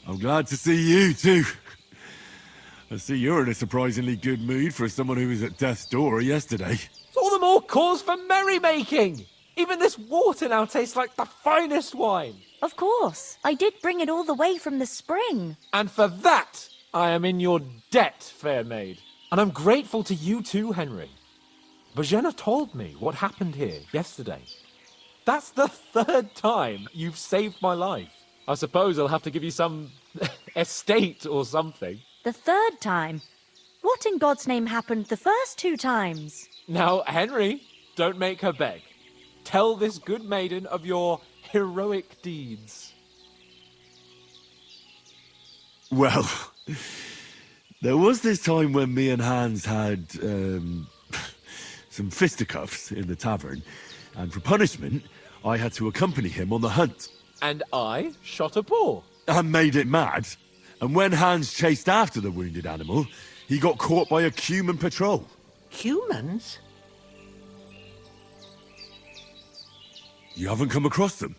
I'm glad to see you, too. I see you're in a surprisingly good mood for someone who was at death's door yesterday. It's all the more cause for merrymaking! Even this water now tastes like the finest wine! Of course. I did bring it all the way from the spring. And for that, I am in your debt, fair maid. And I'm grateful to you too, Henry. Bojena told me what happened here yesterday. That's the 3rd time you've saved my life. I suppose I'll have to give you some estate or something. The 3rd time? What in God's name happened the first 2 times? Now, Henry, don't make her beg. Tell this good maiden of your heroic deeds. Well, there was this time when me and Hans had some fisticuffs in the tavern, and for punishment, I had to accompany him on the hunt. And I shot a boar. And made it mad. And when Hans chased after the wounded animal, he got caught by a Cuman patrol. Humans? You haven't come across them?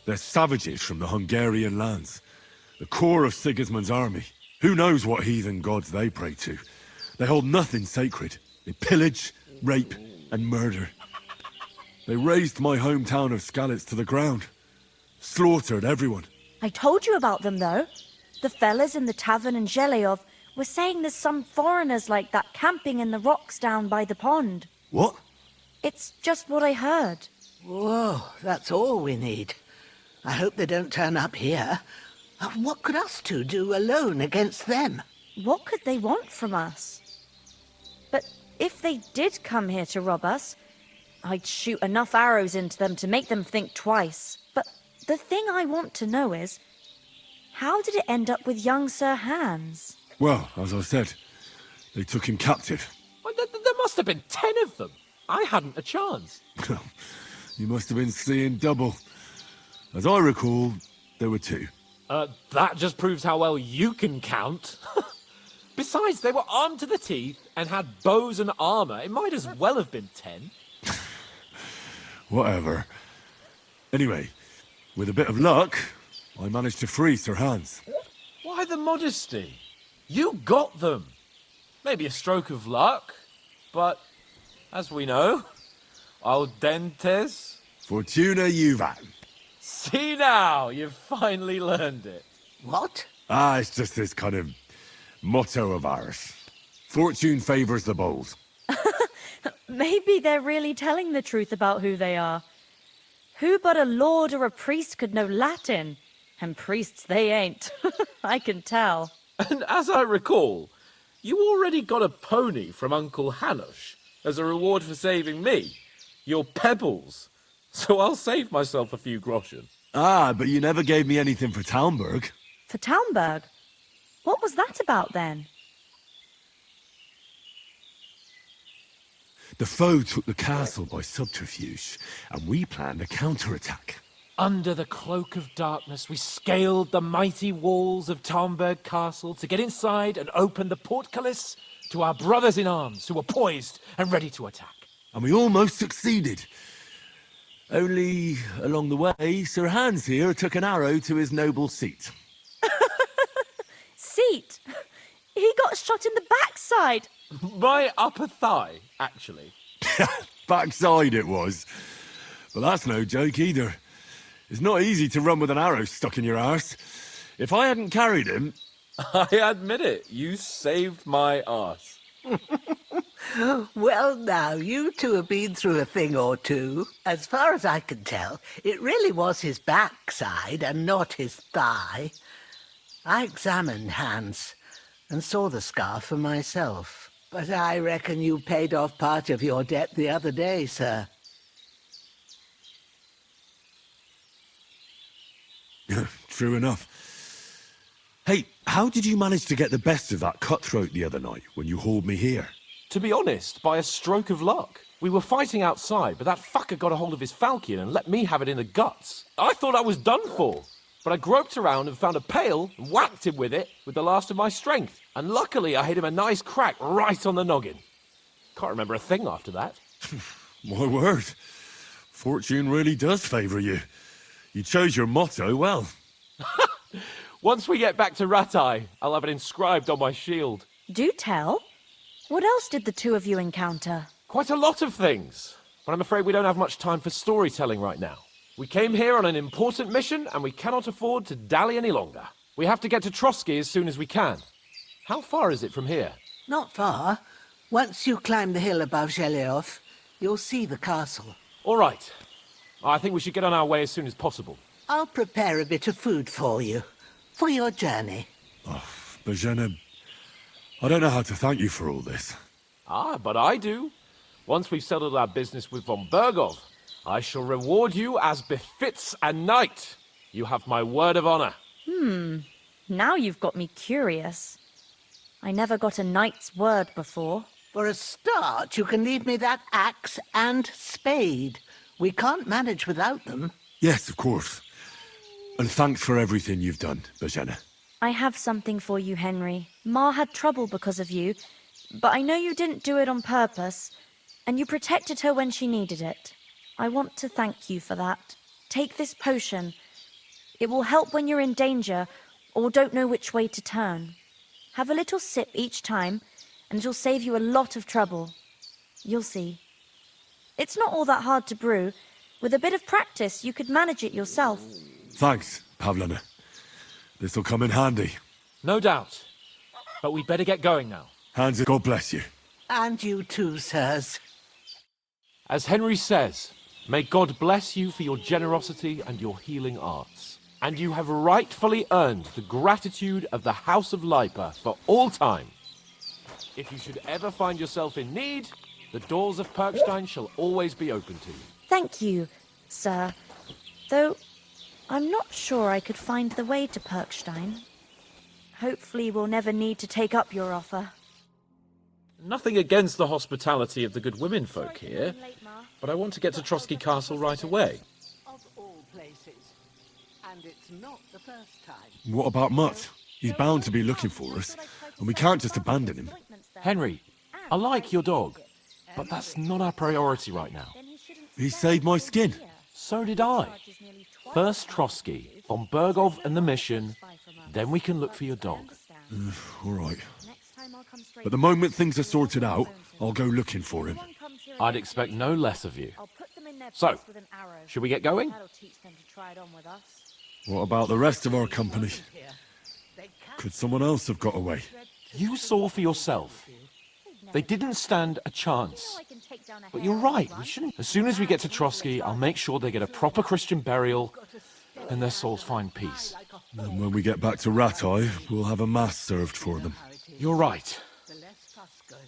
They're savages from the Hungarian lands. The core of Sigismund's army. Who knows what heathen gods they pray to? They hold nothing sacred. They pillage, rape, and murder. They razed my hometown of Skalitz to the ground. Slaughtered everyone. I told you about them, though. The fellas in the tavern in Zheleyov were saying there's some foreigners like that camping in the rocks down by the pond. What? It's just what I heard. Whoa, that's all we need. I hope they don't turn up here. What could us two do alone against them? What could they want from us? But if they did come here to rob us, I'd shoot enough arrows into them to make them think twice. But the thing I want to know is, how did it end up with young Sir Hans? Well, as I said, they took him captive. Well, there must have been 10 of them. I hadn't a chance. You must have been seeing double. As I recall, there were 2. That just proves how well you can count. Besides, they were armed to the teeth and had bows and armor. It might as well have been 10. Whatever. Anyway, with a bit of luck, I managed to free Sir Hans. Why the modesty? You got them. Maybe a stroke of luck, but as we know, al dentes. Fortuna juvat. See now, you've finally learned it. What? It's just this kind of motto of ours. Fortune favors the bold. Maybe they're really telling the truth about who they are. Who but a lord or a priest could know Latin? And priests they ain't. I can tell. And as I recall, you already got a pony from Uncle Hanush as a reward for saving me. Your pebbles. So I'll save myself a few groschen. But you never gave me anything for Talmberg. For Talmberg? What was that about then? The foe took the castle by subterfuge, and we planned a counterattack. Under the cloak of darkness, we scaled the mighty walls of Talmberg Castle to get inside and open the portcullis to our brothers in arms who were poised and ready to attack. And we almost succeeded. Only, along the way, Sir Hans here took an arrow to his noble seat. Seat? He got shot in the backside. My upper thigh, actually. Backside it was. But that's no joke either. It's not easy to run with an arrow stuck in your arse. If I hadn't carried him... I admit it, you saved my arse. Well, now, you two have been through a thing or two. As far as I can tell, it really was his backside and not his thigh. I examined Hans and saw the scar for myself. But I reckon you paid off part of your debt the other day, sir. True enough. Hey, how did you manage to get the best of that cutthroat the other night when you hauled me here? To be honest, by a stroke of luck. We were fighting outside, but that fucker got a hold of his falchion and let me have it in the guts. I thought I was done for. But I groped around and found a pail and whacked him with it with the last of my strength. And luckily I hit him a nice crack right on the noggin. Can't remember a thing after that. My word. Fortune really does favour you. You chose your motto well. Once we get back to Ratai, I'll have it inscribed on my shield. Do tell. What else did the two of you encounter? Quite a lot of things. But I'm afraid we don't have much time for storytelling right now. We came here on an important mission, and we cannot afford to dally any longer. We have to get to Trotsky as soon as we can. How far is it from here? Not far. Once you climb the hill above Zheleov, you'll see the castle. All right. I think we should get on our way as soon as possible. I'll prepare a bit of food for you, for your journey. Bozhena, I don't know how to thank you for all this. But I do. Once we've settled our business with von Bergov, I shall reward you as befits a knight. You have my word of honor. Now you've got me curious. I never got a knight's word before. For a start, you can leave me that axe and spade. We can't manage without them. Yes, of course. And thanks for everything you've done, Bozhena. I have something for you, Henry. Ma had trouble because of you, but I know you didn't do it on purpose, and you protected her when she needed it. I want to thank you for that. Take this potion. It will help when you're in danger or don't know which way to turn. Have a little sip each time, and it'll save you a lot of trouble. You'll see. It's not all that hard to brew. With a bit of practice, you could manage it yourself. Thanks, Pavlana. This'll come in handy. No doubt. But we'd better get going now. Hansa, God bless you. And you too, sirs. As Henry says, may God bless you for your generosity and your healing arts. And you have rightfully earned the gratitude of the House of Lipa for all time. If you should ever find yourself in need, the doors of Perkstein shall always be open to you. Thank you, sir. Though I'm not sure I could find the way to Perkstein. Hopefully we'll never need to take up your offer. Nothing against the hospitality of the good women folk here, but I want to get to Trotsky Castle right away. Of all places. And it's not the first time. What about Mutt? He's bound to be looking for us, and we can't just abandon him. Henry, I like your dog, but that's not our priority right now. He saved my skin. So did I. First Trotsky, von Bergov and the mission, then we can look for your dog. All right. But the moment things are sorted out, I'll go looking for him. I'd expect no less of you. So, should we get going? What about the rest of our company? Could someone else have got away? You saw for yourself. They didn't stand a chance. But you're right, we shouldn't. As soon as we get to Trotsky, I'll make sure they get a proper Christian burial and their souls find peace. And when we get back to Ratai, we'll have a mass served for them. You're right.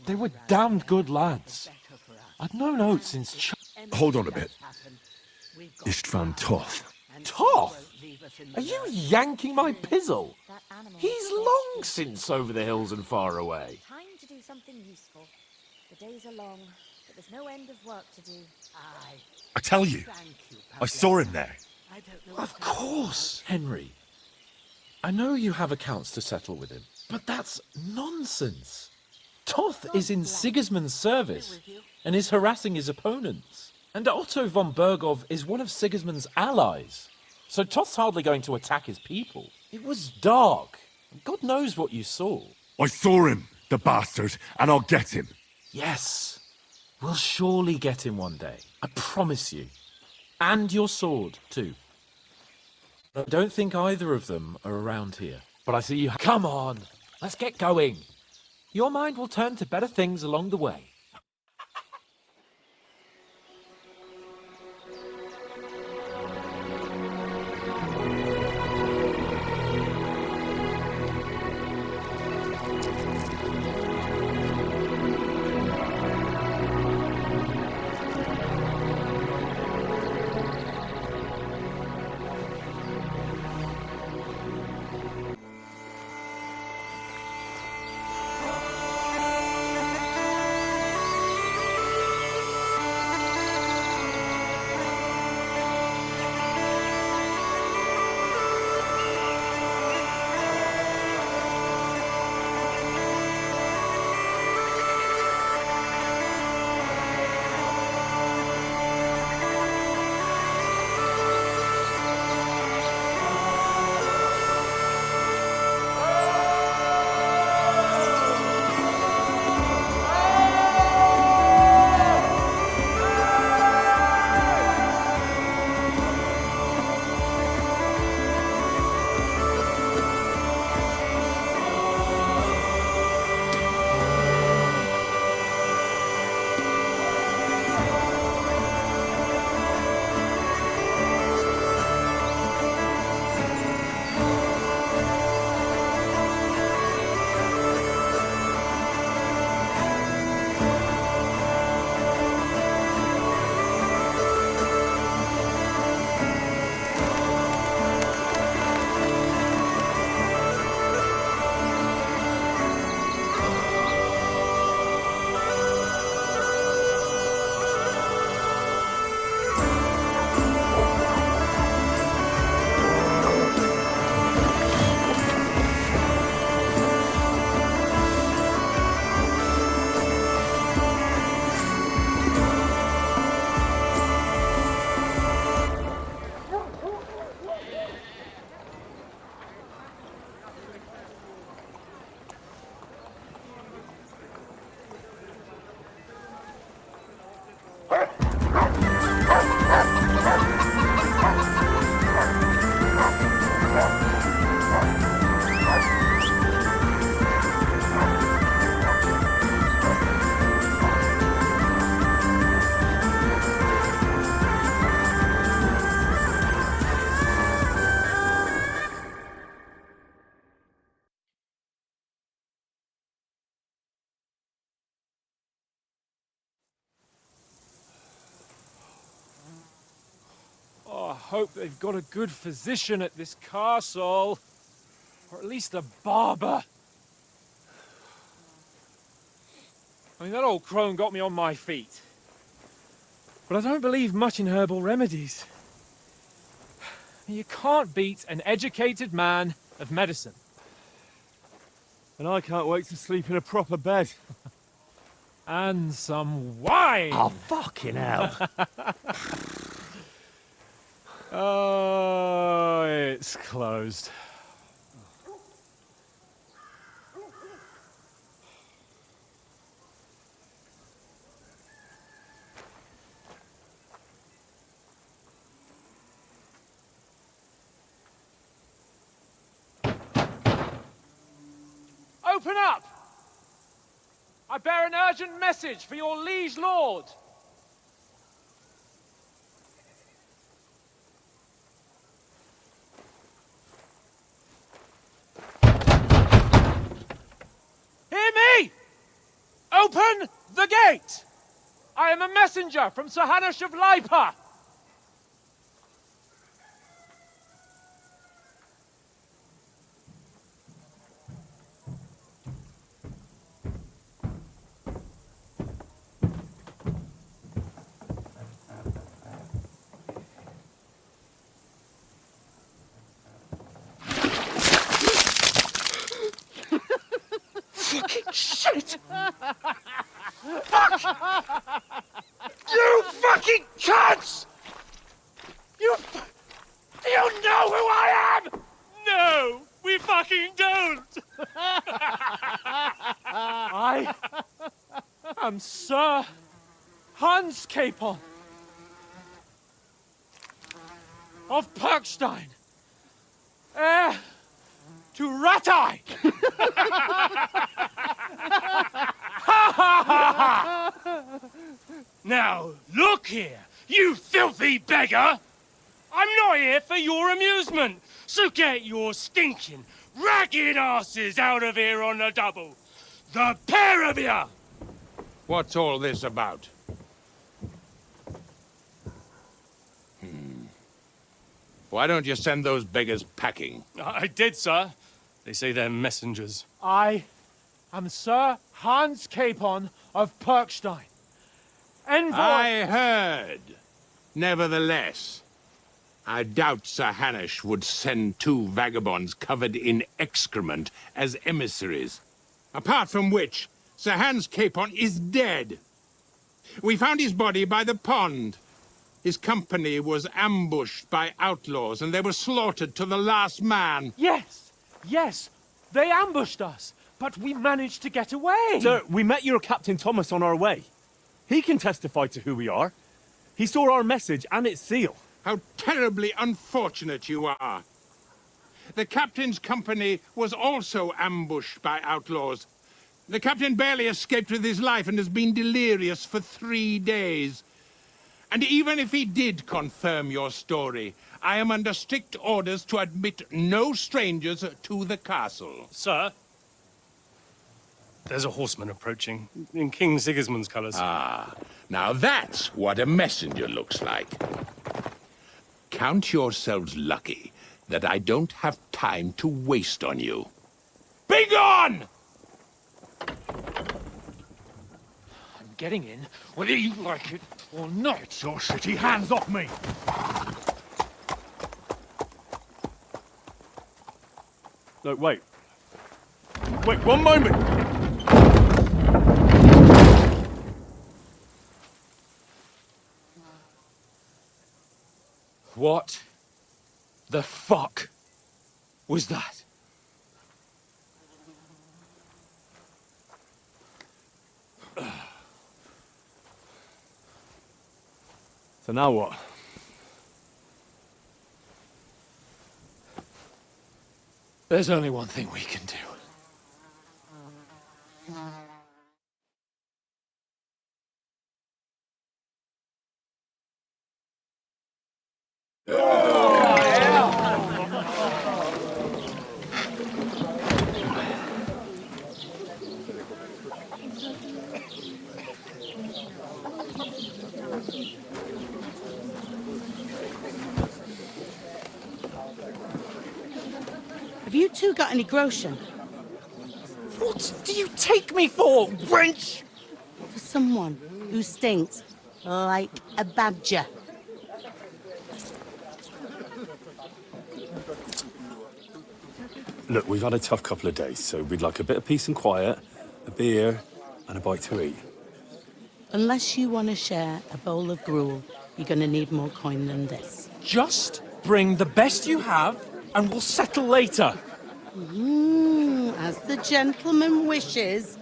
They were damned good lads. I'd known oats since Hold on a bit. Istvan Toth. Toth? Are you yanking my pizzle? He's long since over the hills and far away. Time to do something useful. The days are long, but there's no end of work to do. I tell you, I saw him there. Of course, Henry. I know you have accounts to settle with him, but that's nonsense. Toth is in Sigismund's service and is harassing his opponents. And Otto von Bergov is one of Sigismund's allies. So Toth's hardly going to attack his people. It was dark. God knows what you saw. I saw him, the bastard, and I'll get him. Yes. We'll surely get him one day. I promise you. And your sword, too. I don't think either of them are around here. But I see you... Come on! Let's get going. Your mind will turn to better things along the way. hope they've got a good physician at this castle. Or at least a barber. I mean, that old crone got me on my feet. But I don't believe much in herbal remedies. You can't beat an educated man of medicine. And I can't wait to sleep in a proper bed. And some wine! Oh, fucking hell. Oh, it's closed. Open up! I bear an urgent message for your liege lord. Hear me! Open the gate! I am a messenger from Sir Hanush of Lipa. Fucking shit! Fuck! You fucking cunts! Do you know who I am? No, we fucking don't! I am Sir Hans Capon of Perkstein, heir to Ratai! Now, look here, you filthy beggar! I'm not here for your amusement, so get your stinking, ragged asses out of here on the double. The pair of you! What's all this about? Why don't you send those beggars packing? I did, sir. They say they're messengers. I am Sir Hans Capon of Perkstein. Envoy... I heard. Nevertheless, I doubt Sir Hanush would send two vagabonds covered in excrement as emissaries. Apart from which, Sir Hans Capon is dead. We found his body by the pond. His company was ambushed by outlaws, and they were slaughtered to the last man. Yes, yes, they ambushed us, but we managed to get away. Sir, we met your Captain Thomas on our way. He can testify to who we are. He saw our message and its seal. How terribly unfortunate you are. The captain's company was also ambushed by outlaws. The captain barely escaped with his life and has been delirious for 3 days. And even if he did confirm your story, I am under strict orders to admit no strangers to the castle. Sir, there's a horseman approaching in King Sigismund's colours. Ah, now that's what a messenger looks like. Count yourselves lucky that I don't have time to waste on you. Be gone! I'm getting in, whether you like it or not. Your shitty hands off me! No, wait. Wait, one moment! What the fuck was that? So now what? There's only one thing we can do. Have you two got any groschen? What do you take me for, wench? For someone who stinks like a badger. Look, we've had a tough couple of days, so we'd like a bit of peace and quiet, a beer, and a bite to eat. Unless you want to share a bowl of gruel, you're going to need more coin than this. Just bring the best you have, and we'll settle later. As the gentleman wishes.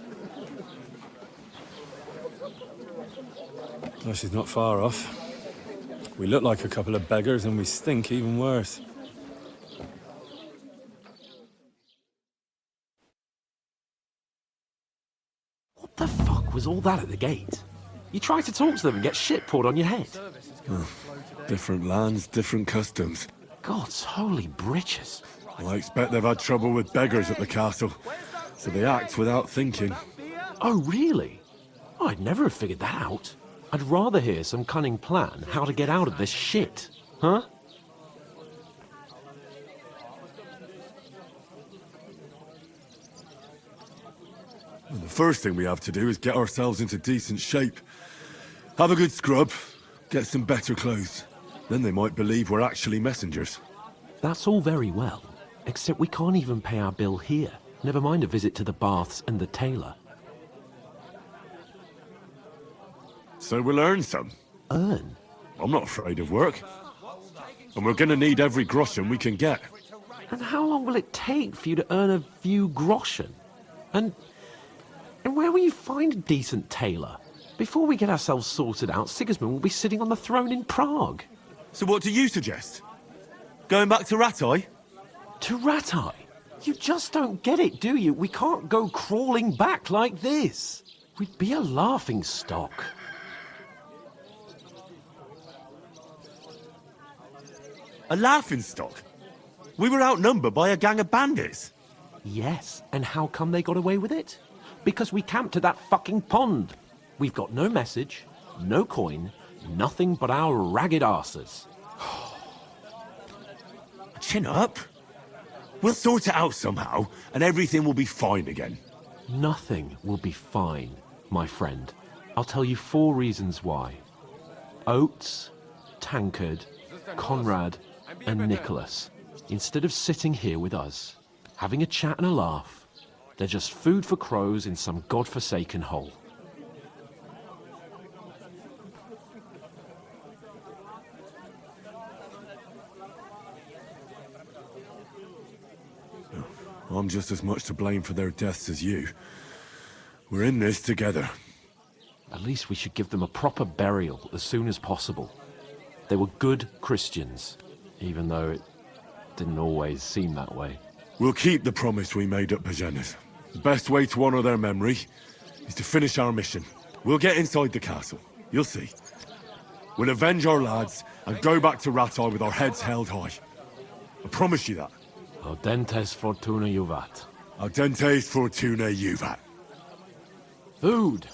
Well, she's not far off. We look like a couple of beggars, and we stink even worse. What the fuck was all that at the gate? You tried to talk to them and get shit poured on your head. Different lands, different customs. God's holy britches. Well, I expect they've had trouble with beggars at the castle, so they act without thinking. Oh, really? I'd never have figured that out. I'd rather hear some cunning plan how to get out of this shit. Huh? Well, the first thing we have to do is get ourselves into decent shape. Have a good scrub, get some better clothes. Then they might believe we're actually messengers. That's all very well, except we can't even pay our bill here. Never mind a visit to the baths and the tailor. So we'll earn some. Earn? I'm not afraid of work. And we're gonna need every groschen we can get. And how long will it take for you to earn a few groschen? And where will you find a decent tailor? Before we get ourselves sorted out, Sigismund will be sitting on the throne in Prague. So what do you suggest? Going back to Ratai? To Ratai? You just don't get it, do you? We can't go crawling back like this. We'd be a laughing stock. A laughing stock? We were outnumbered by a gang of bandits. Yes, and how come they got away with it? Because we camped at that fucking pond. We've got no message, no coin, nothing but our ragged arses. Chin up. We'll sort it out somehow, and everything will be fine again. Nothing will be fine, my friend. I'll tell you 4 reasons why. Oates, Tankard, Conrad, and Nicholas, instead of sitting here with us, having a chat and a laugh, they're just food for crows in some godforsaken hole. I'm just as much to blame for their deaths as you. We're in this together. At least we should give them a proper burial as soon as possible. They were good Christians, even though it didn't always seem that way. We'll keep the promise we made at Pagenes. The best way to honor their memory is to finish our mission. We'll get inside the castle. You'll see. We'll avenge our lads and go back to Ratai with our heads held high. I promise you that. Audentes fortuna juvat. Audentes fortuna juvat. Food.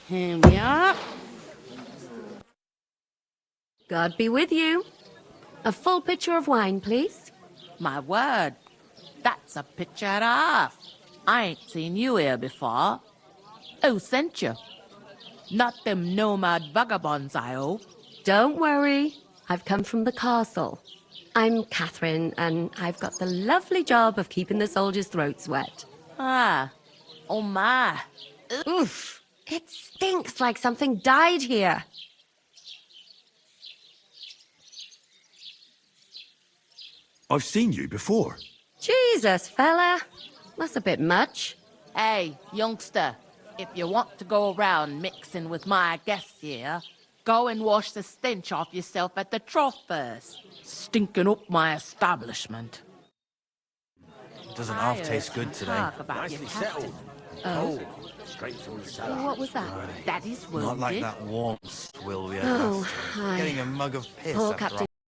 Here we are. God be with you. A full pitcher of wine, please. My word, that's a pitcher and a half. I ain't seen you here before. Who sent you? Not them nomad vagabonds, I hope. Don't worry. I've come from the castle. I'm Catherine, and I've got the lovely job of keeping the soldiers' throats wet. Ah. Oh, my. Oof. It stinks like something died here. I've seen you before. Jesus, fella. That's a bit much. Hey, youngster. If you want to go around mixing with my guests here, go and wash the stench off yourself at the trough first. Stinking up my establishment. Doesn't half taste good today. Nicely settled. Oh. Straight from the cellar. What was that? That is wounded. Not like that warm swill we had Oh, last time. hi. Getting a mug of piss Poor after Captain